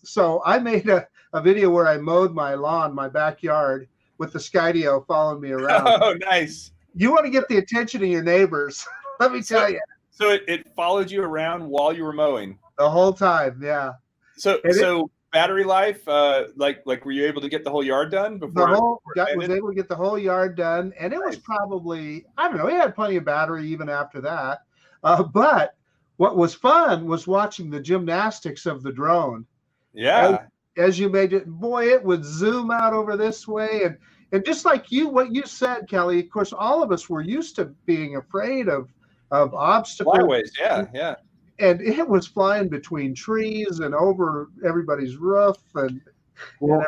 So I made a video where I mowed my lawn, my backyard, with the Skydio following me around. Oh, nice. You want to get the attention of your neighbors. Let me tell you. So it followed you around while you were mowing? The whole time, yeah. So battery life, like were you able to get the whole yard done before? Was able to get the whole yard done, and it was probably, I don't know, we had plenty of battery even after that. But what was fun was watching the gymnastics of the drone. Yeah. As you made it, boy, it would zoom out over this way, and just like what you said, Kelly. Of course, all of us were used to being afraid of obstacles. Flyways, yeah. And it was flying between trees and over everybody's roof. And well,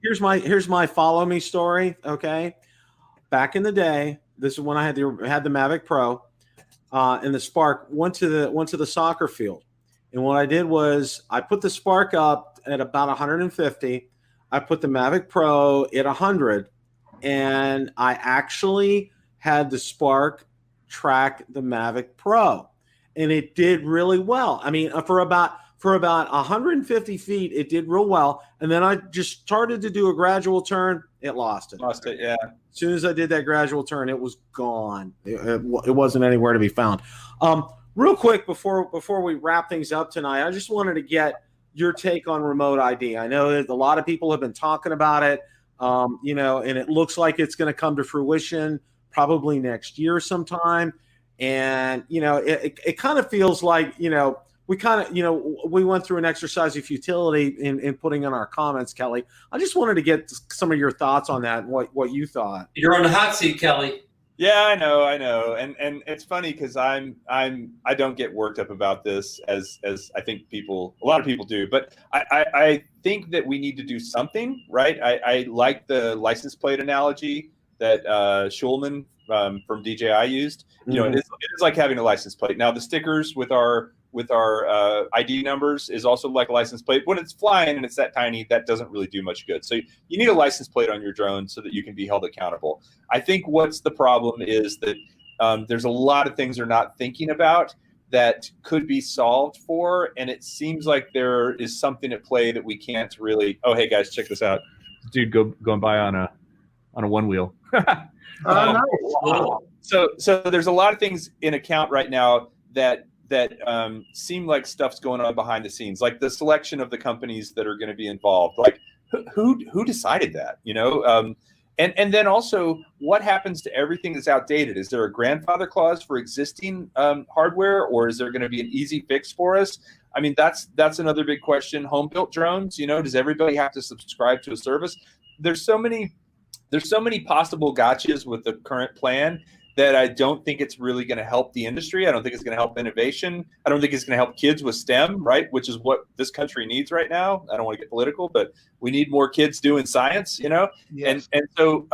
here's my follow me story. Okay, back in the day, this is when I had the Mavic Pro, and the Spark went to the soccer field. And what I did was I put the Spark up at about 150. I put the Mavic Pro at 100, and I actually had the Spark track the Mavic Pro. And it did really well. I mean, for about for about 150 feet, it did real well. And then I just started to do a gradual turn. It lost it. Lost it, yeah. As soon as I did that gradual turn, it was gone. It wasn't anywhere to be found. Real quick, before we wrap things up tonight, I just wanted to get your take on remote ID. I know that a lot of people have been talking about it, and it looks like it's going to come to fruition probably next year sometime. And, it kind of feels like, we went through an exercise of futility in putting in our comments, Kelly. I just wanted to get some of your thoughts on that and what you thought. You're on the hot seat, Kelly. Yeah, I know. And it's funny because I don't get worked up about this as I think a lot of people do, but I think that we need to do something, right? I like the license plate analogy that Schulman from DJI used. It is like having a license plate. Now the stickers with our ID numbers is also like a license plate. When it's flying and it's that tiny, that doesn't really do much good. So you need a license plate on your drone so that you can be held accountable. I think what's the problem is that there's a lot of things they're not thinking about that could be solved for, and it seems like there is something at play that we can't really. Oh, hey guys, check this out, dude, going by on a one wheel. Nice. So there's a lot of things in account right now that seem like stuff's going on behind the scenes, like the selection of the companies that are going to be involved. Like who decided that, and then also what happens to everything that's outdated? Is there a grandfather clause for existing hardware, or is there going to be an easy fix for us? I mean, that's another big question. Home built drones, does everybody have to subscribe to a service? There's so many possible gotchas with the current plan that I don't think it's really going to help the industry. I don't think it's going to help innovation. I don't think it's going to help kids with STEM, right? Which is what this country needs right now. I don't want to get political, but we need more kids doing science, Yes. And so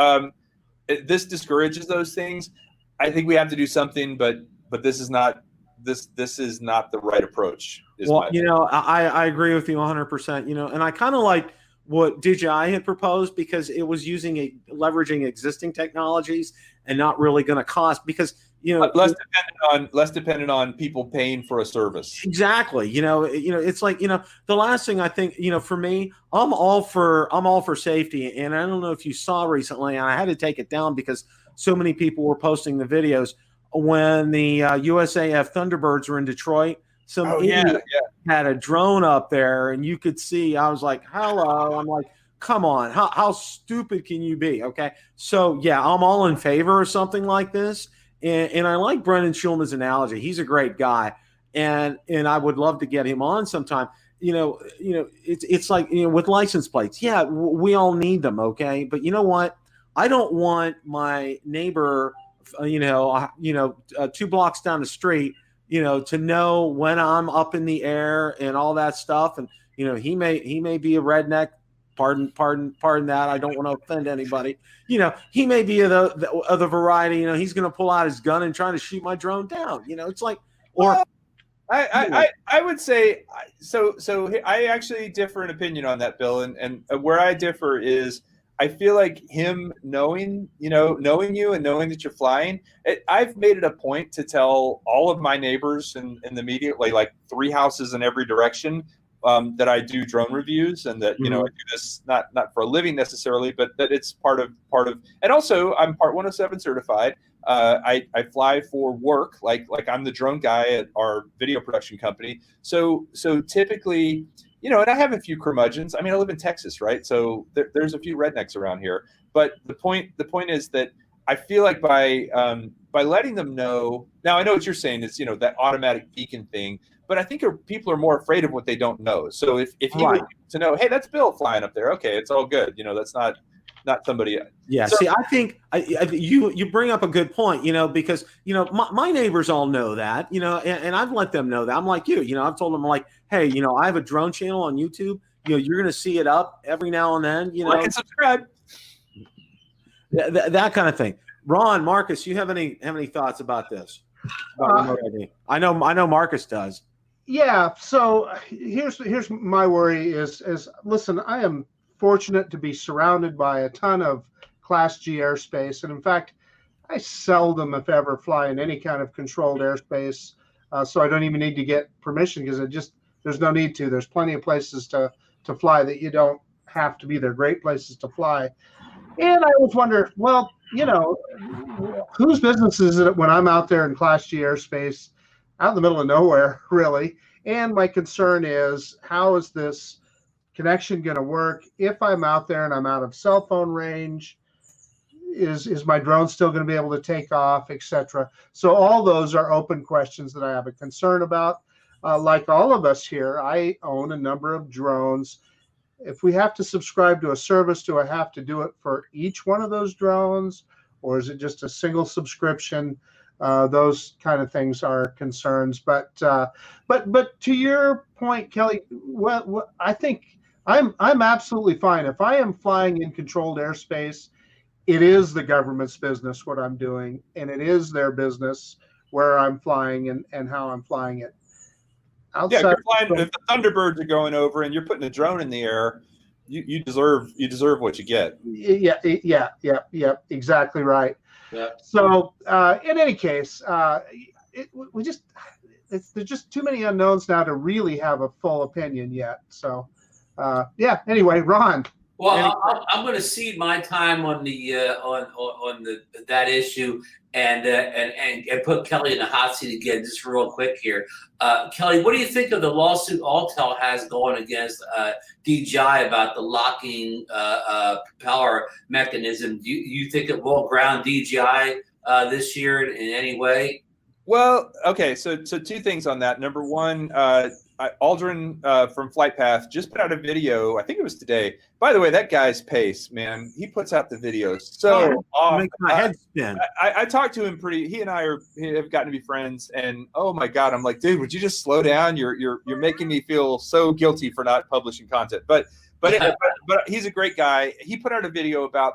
this discourages those things. I think we have to do something, but this is not the right approach. I agree with you 100%. And I kind of like what DJI had proposed because it was leveraging existing technologies and not really going to cost because less dependent on people paying for a service. Exactly. It's like the last thing I think for me, I'm all for safety, and I don't know if you saw recently, and I had to take it down because so many people were posting the videos when the USAF Thunderbirds were in Detroit. Some idiot had a drone up there, and you could see. I was like, "Hello!" I'm like, "Come on, how stupid can you be?" Okay, so yeah, I'm all in favor of something like this, and I like Brendan Schulman's analogy. He's a great guy, and I would love to get him on sometime. It's like with license plates. Yeah, we all need them. Okay, but you know what? I don't want my neighbor, 2 blocks down the street, to know when I'm up in the air and all that stuff. And, he may be a redneck, pardon that. I don't want to offend anybody. He may be of the variety, he's going to pull out his gun and try to shoot my drone down. It's like, or I would say, so I actually differ in opinion on that, Bill. And where I differ is, I feel like him knowing you and knowing that you're flying, I've made it a point to tell all of my neighbors in the immediately, like 3 houses in every direction, that I do drone reviews, and that, I do this not for a living necessarily, but that it's part of, and also I'm Part 107 certified. I fly for work, like I'm the drone guy at our video production company. So typically, and I have a few curmudgeons. I mean, I live in Texas, right? So there's a few rednecks around here. But the point is that I feel like by letting them know. Now I know what you're saying is that automatic beacon thing, but I think people are more afraid of what they don't know. So if you want to know, hey, that's Bill flying up there. Okay, it's all good. That's not somebody. Yeah. So, see, I think you bring up a good point. Because my neighbors all know that. And I've let them know that. I'm like you. I've told them, like, hey, I have a drone channel on YouTube. You're going to see it up every now and then. Like and subscribe. That kind of thing. Ron, Marcus, you have any thoughts about this? I know Marcus does. Yeah. So here's my worry is listen, I am fortunate to be surrounded by a ton of Class G airspace, and in fact, I seldom, if ever, fly in any kind of controlled airspace. So I don't even need to get permission because there's no need to. There's plenty of places to fly that you don't have to be. They're great places to fly. And I always wonder, well, whose business is it when I'm out there in Class G airspace, out in the middle of nowhere, really? And my concern is, how is this connection going to work if I'm out there and I'm out of cell phone range? Is my drone still going to be able to take off, etc.? So all those are open questions that I have a concern about. Like all of us here, I own a number of drones. If we have to subscribe to a service, do I have to do it for each one of those drones, or is it just a single subscription? Those kind of things are concerns. But to your point, Kelly, what I think I'm absolutely fine if I am flying in controlled airspace. It is the government's business what I'm doing, and it is their business where I'm flying and how I'm flying it. Outside, yeah, if the Thunderbirds are going over and you're putting a drone in the air, you deserve what you get. Yeah, exactly right. Yeah. So in any case, there's just too many unknowns now to really have a full opinion yet. So yeah. Anyway, Ron. Well, I'm going to cede my time on the that issue and put Kelly in the hot seat again, just real quick here. Kelly, what do you think of the lawsuit Autel has going against DJI about the locking propeller mechanism? Do you think it will ground DJI this year in any way? Well, okay, so two things on that. Number one, Aldrin from FlightPath just put out a video. I think it was today. By the way, that guy's pace, man, he puts out the videos so off. Makes my head spin. I talked to him he and I have gotten to be friends, and oh my God, I'm like, dude, would you just slow down? You're making me feel so guilty for not publishing content. But he's a great guy. He put out a video about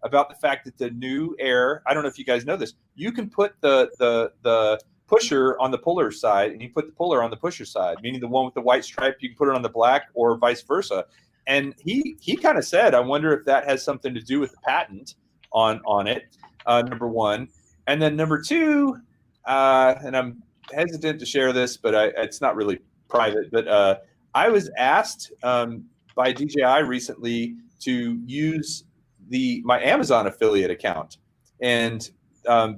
about the fact that the new Air, I don't know if you guys know this, you can put the pusher on the puller side, and you put the puller on the pusher side, meaning the one with the white stripe, you can put it on the black, or vice versa. And he kind of said, I wonder if that has something to do with the patent on it, number one. And then number two, and I'm hesitant to share this, but it's not really private, but I was asked by DJI recently to use my Amazon affiliate account and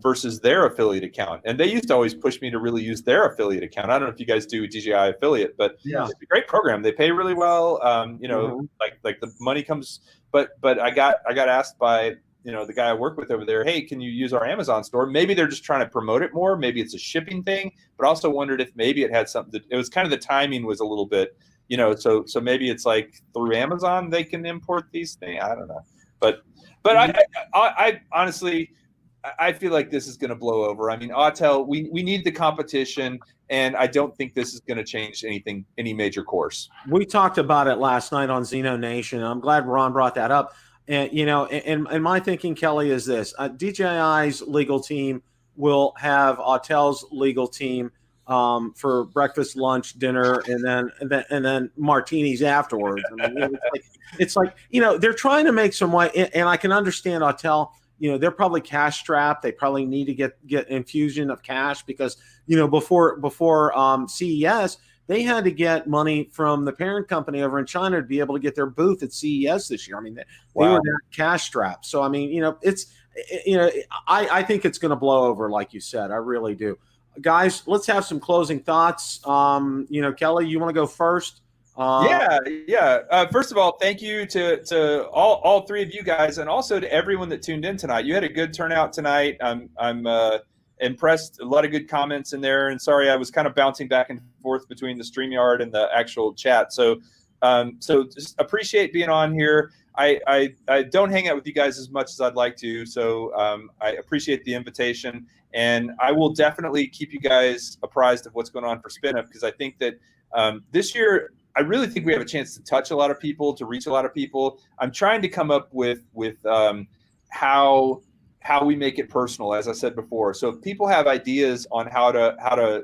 versus their affiliate account. And they used to always push me to really use their affiliate account. I don't know if you guys do DJI affiliate, but yeah, it's a great program. They pay really well. Like the money comes, but I got asked by, the guy I work with over there, hey, can you use our Amazon store? Maybe they're just trying to promote it more. Maybe it's a shipping thing, but also wondered if maybe it had something it was kind of the timing was a little bit, so maybe it's like through Amazon they can import these things. I don't know. But I honestly, I feel like this is going to blow over. I mean, Autel, we need the competition, and I don't think this is going to change any major course. We talked about it last night on Zino Nation, and I'm glad Ron brought that up. And, and my thinking, Kelly, is this. DJI's legal team will have Autel's legal team for breakfast, lunch, dinner, and then martinis afterwards. I mean, it's like they're trying to make some way, and I can understand Autel. They're probably cash strapped. They probably need to get infusion of cash because before CES they had to get money from the parent company over in China to be able to get their booth at CES this year. I mean, they were cash strapped. So I mean, I think it's going to blow over, like you said. I really do. Guys, let's have some closing thoughts. Kelly, you want to go first? Yeah. First of all, thank you to all three of you guys, and also to everyone that tuned in tonight. You had a good turnout tonight. I'm impressed. A lot of good comments in there. And sorry, I was kind of bouncing back and forth between the StreamYard and the actual chat. So just appreciate being on here. I don't hang out with you guys as much as I'd like to. So I appreciate the invitation, and I will definitely keep you guys apprised of what's going on for SpinUp, because I think that this year, I really think we have a chance to touch a lot of people, to reach a lot of people. I'm trying to come up with how we make it personal, as I said before. So if people have ideas on how to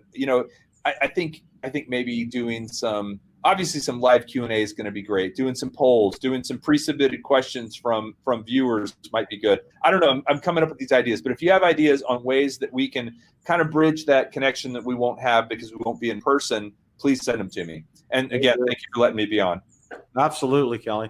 I think maybe doing some obviously some live Q&A is going to be great. Doing some polls, doing some pre-submitted questions from viewers might be good. I don't know. I'm coming up with these ideas, but if you have ideas on ways that we can kind of bridge that connection that we won't have because we won't be in person, please send them to me. And again, thank you for letting me be on. Absolutely, Kelly.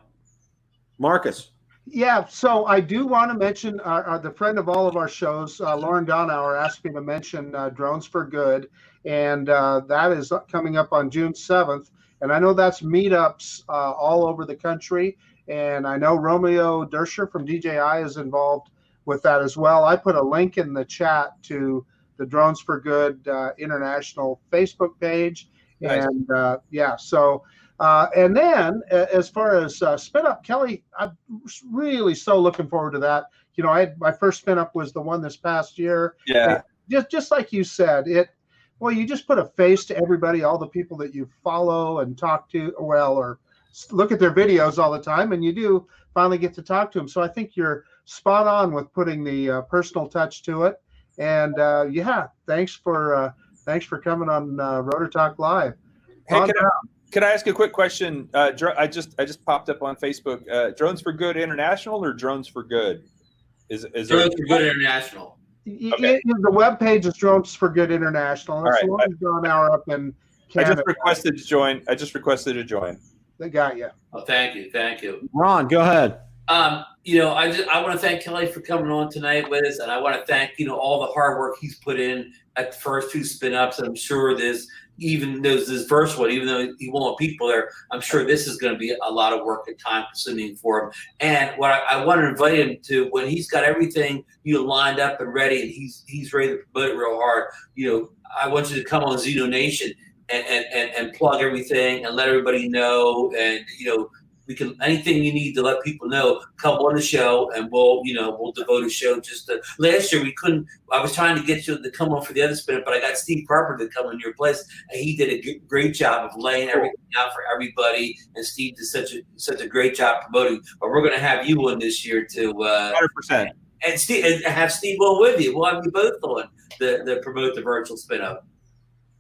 Marcus. Yeah, so I do want to mention the friend of all of our shows, Lauren Donauer, asked me to mention Drones for Good, and that is coming up on June 7th. And I know that's meetups all over the country, and I know Romeo Dersher from DJI is involved with that as well. I put a link in the chat to the Drones for Good International Facebook page, nice. And yeah, so. And then as far as SpinUp, Kelly, I'm really so looking forward to that. You know, my first SpinUp was the one this past year. Yeah. Just like you said, you just put a face to everybody, all the people that you follow and talk to, or look at their videos all the time, and you do finally get to talk to them. So I think you're spot on with putting the personal touch to it. And yeah, thanks for coming on Rotor Talk Live. Hey, can I ask a quick question? I just popped up on Facebook. Drones for Good International or Drones for Good? Is Drones for Good International? Okay. The web page is Drones for Good International. That's the one John Hour up in Canada. I just requested to join. They got you. Oh, thank you. Ron, go ahead. You know, I want to thank Kelly for coming on tonight with us, and I want to thank all the hard work he's put in at the first two spin-ups. I'm sure this first one, even though he won't have people there, I'm sure this is going to be a lot of work and time consuming for him. And what I want to invite him to, when he's got everything lined up and ready, and he's ready to promote it real hard. I want you to come on Zino Nation and plug everything and let everybody know, and we can, anything you need to let people know, come on the show, and we'll devote a show. Last year I was trying to get you to come on for the other spin, but I got Steve Carpenter to come in your place, and he did a great job of laying everything out for everybody. And Steve did such a great job promoting. But we're going to have you on this year too. 100%. And have Steve on with you. We'll have you both on the promote the virtual spin up.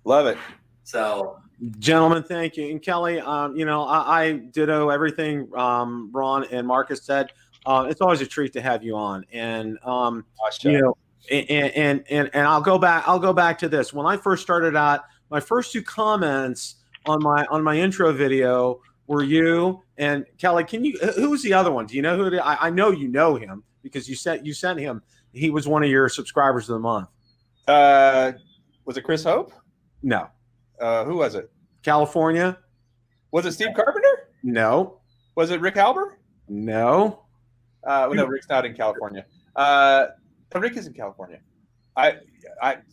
Love it. So. Gentlemen, thank you. And Kelly, I ditto everything Ron and Marcus said. It's always a treat to have you on. And and I'll go back to this. When I first started out, my first two comments on my intro video were you and Kelly. Who was the other one? Do you know who it is? I know you know him because you sent him. He was one of your subscribers of the month. Was it Chris Hope? No. Who was it? California. Was it Steve Carpenter? No. Was it Rick Halber? No. No, Rick's not in California. Rick is in California. You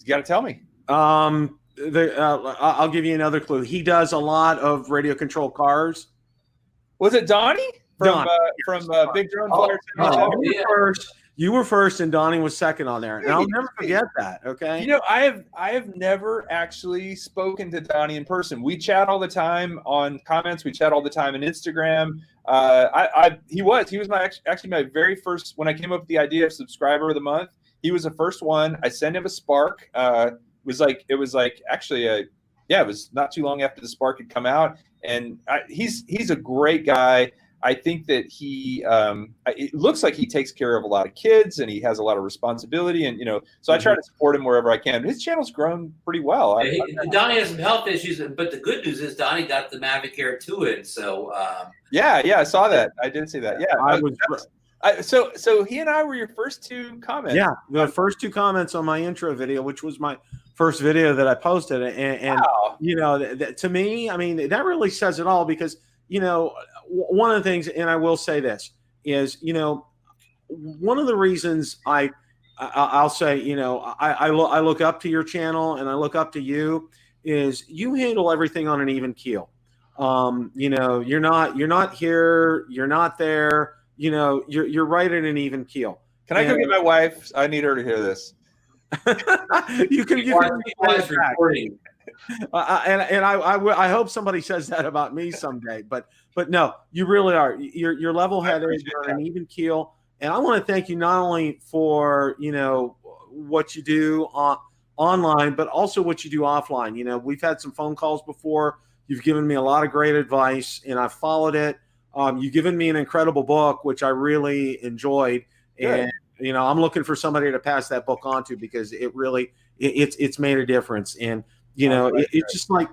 got to tell me. I'll give you another clue. He does a lot of radio control cars. Was it Donnie from Big Drone Flyer? You were first, and Donnie was second on there. And I'll never forget that. Okay. I have never actually spoken to Donnie in person. We chat all the time on comments. We chat all the time on Instagram. He was my very first, when I came up with the idea of subscriber of the month. He was the first one. I sent him a Spark. It was not too long after the Spark had come out, and he's a great guy. I think that it looks like he takes care of a lot of kids, and he has a lot of responsibility, and so I try to support him wherever I can. His channel's grown pretty well. Donnie has some health issues, but the good news is Donnie got the Mavic Air 2 in. So yeah, I saw that. I did see that. Yeah, so he and I were your first two comments. Yeah, the first two comments on my intro video, which was my first video that I posted, and wow. To me, I mean, that really says it all because. One of the things, and I will say this, is, one of the reasons I'll say, I look up to your channel and I look up to you is you handle everything on an even keel. You're not here, you're not there, you're right at an even keel. Can I go get my wife? I need her to hear this. You can recording. I hope somebody says that about me someday, but no, you really are. You're level-headed, you're an even keel, and I want to thank you not only for what you do online, but also what you do offline. We've had some phone calls before You've given me a lot of great advice, and I've followed it. You've given me an incredible book, which I really enjoyed. Good. And I'm looking for somebody to pass that book on to, because it really it's made a difference. And it's just like,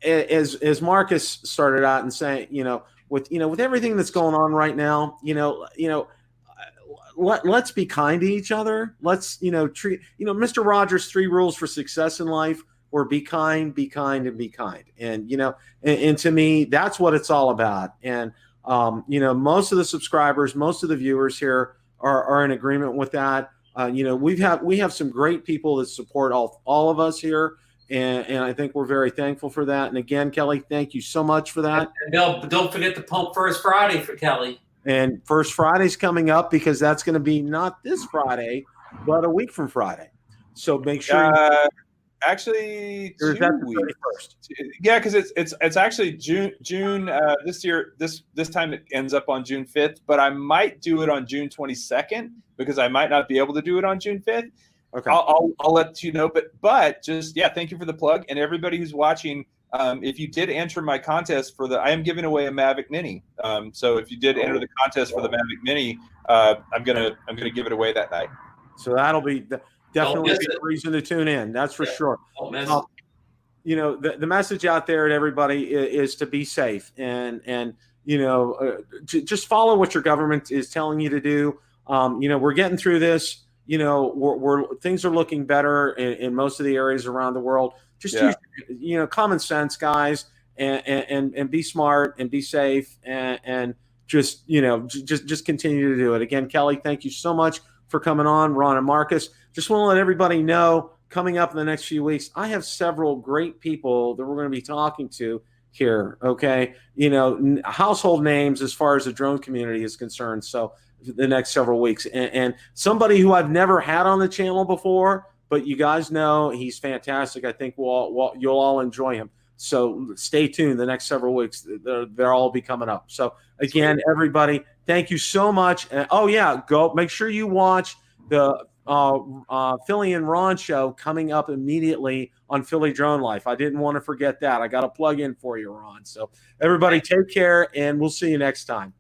as Marcus started out and saying, with everything that's going on right now, let's be kind to each other. Let's treat Mr. Rogers' 3 rules for success in life, or be kind, and be kind. And and to me, that's what it's all about. And most of the subscribers, most of the viewers here are in agreement with that. We have some great people that support all of us here, and I think we're very thankful for that. And again, Kelly, thank you so much for that. And don't forget to pump First Friday for Kelly. And First Friday's coming up, because that's going to be not this Friday, but a week from Friday. So make sure. Actually, 2 weeks. Yeah, because it's actually June this year. This time it ends up on June 5th, but I might do it on June 22nd, because I might not be able to do it on June 5th. Okay, I'll let you know. But just thank you for the plug, and everybody who's watching. If you did enter my contest I am giving away a Mavic Mini. So if you did enter the contest for the Mavic Mini, I'm gonna give it away that night. So that'll be definitely a reason to tune in. That's for sure. The message out there to everybody is to be safe, and just follow what your government is telling you to do. We're getting through this. Things are looking better in most of the areas around the world. Just use, common sense, guys, and be smart and be safe, and just continue to do it. Again, Kelly, thank you so much for coming on. Ron and Marcus, just want to let everybody know, coming up in the next few weeks, I have several great people that we're going to be talking to here. Okay, household names as far as the drone community is concerned. So the next several weeks, and somebody who I've never had on the channel before, but you guys know he's fantastic. I think you'll all enjoy him. So stay tuned the next several weeks. They'll all be coming up. So again, everybody, thank you so much. And go make sure you watch the Philly and Ron show coming up immediately on Philly Drone Life. I didn't want to forget that. I got a plug in for you, Ron. So everybody, take care, and we'll see you next time.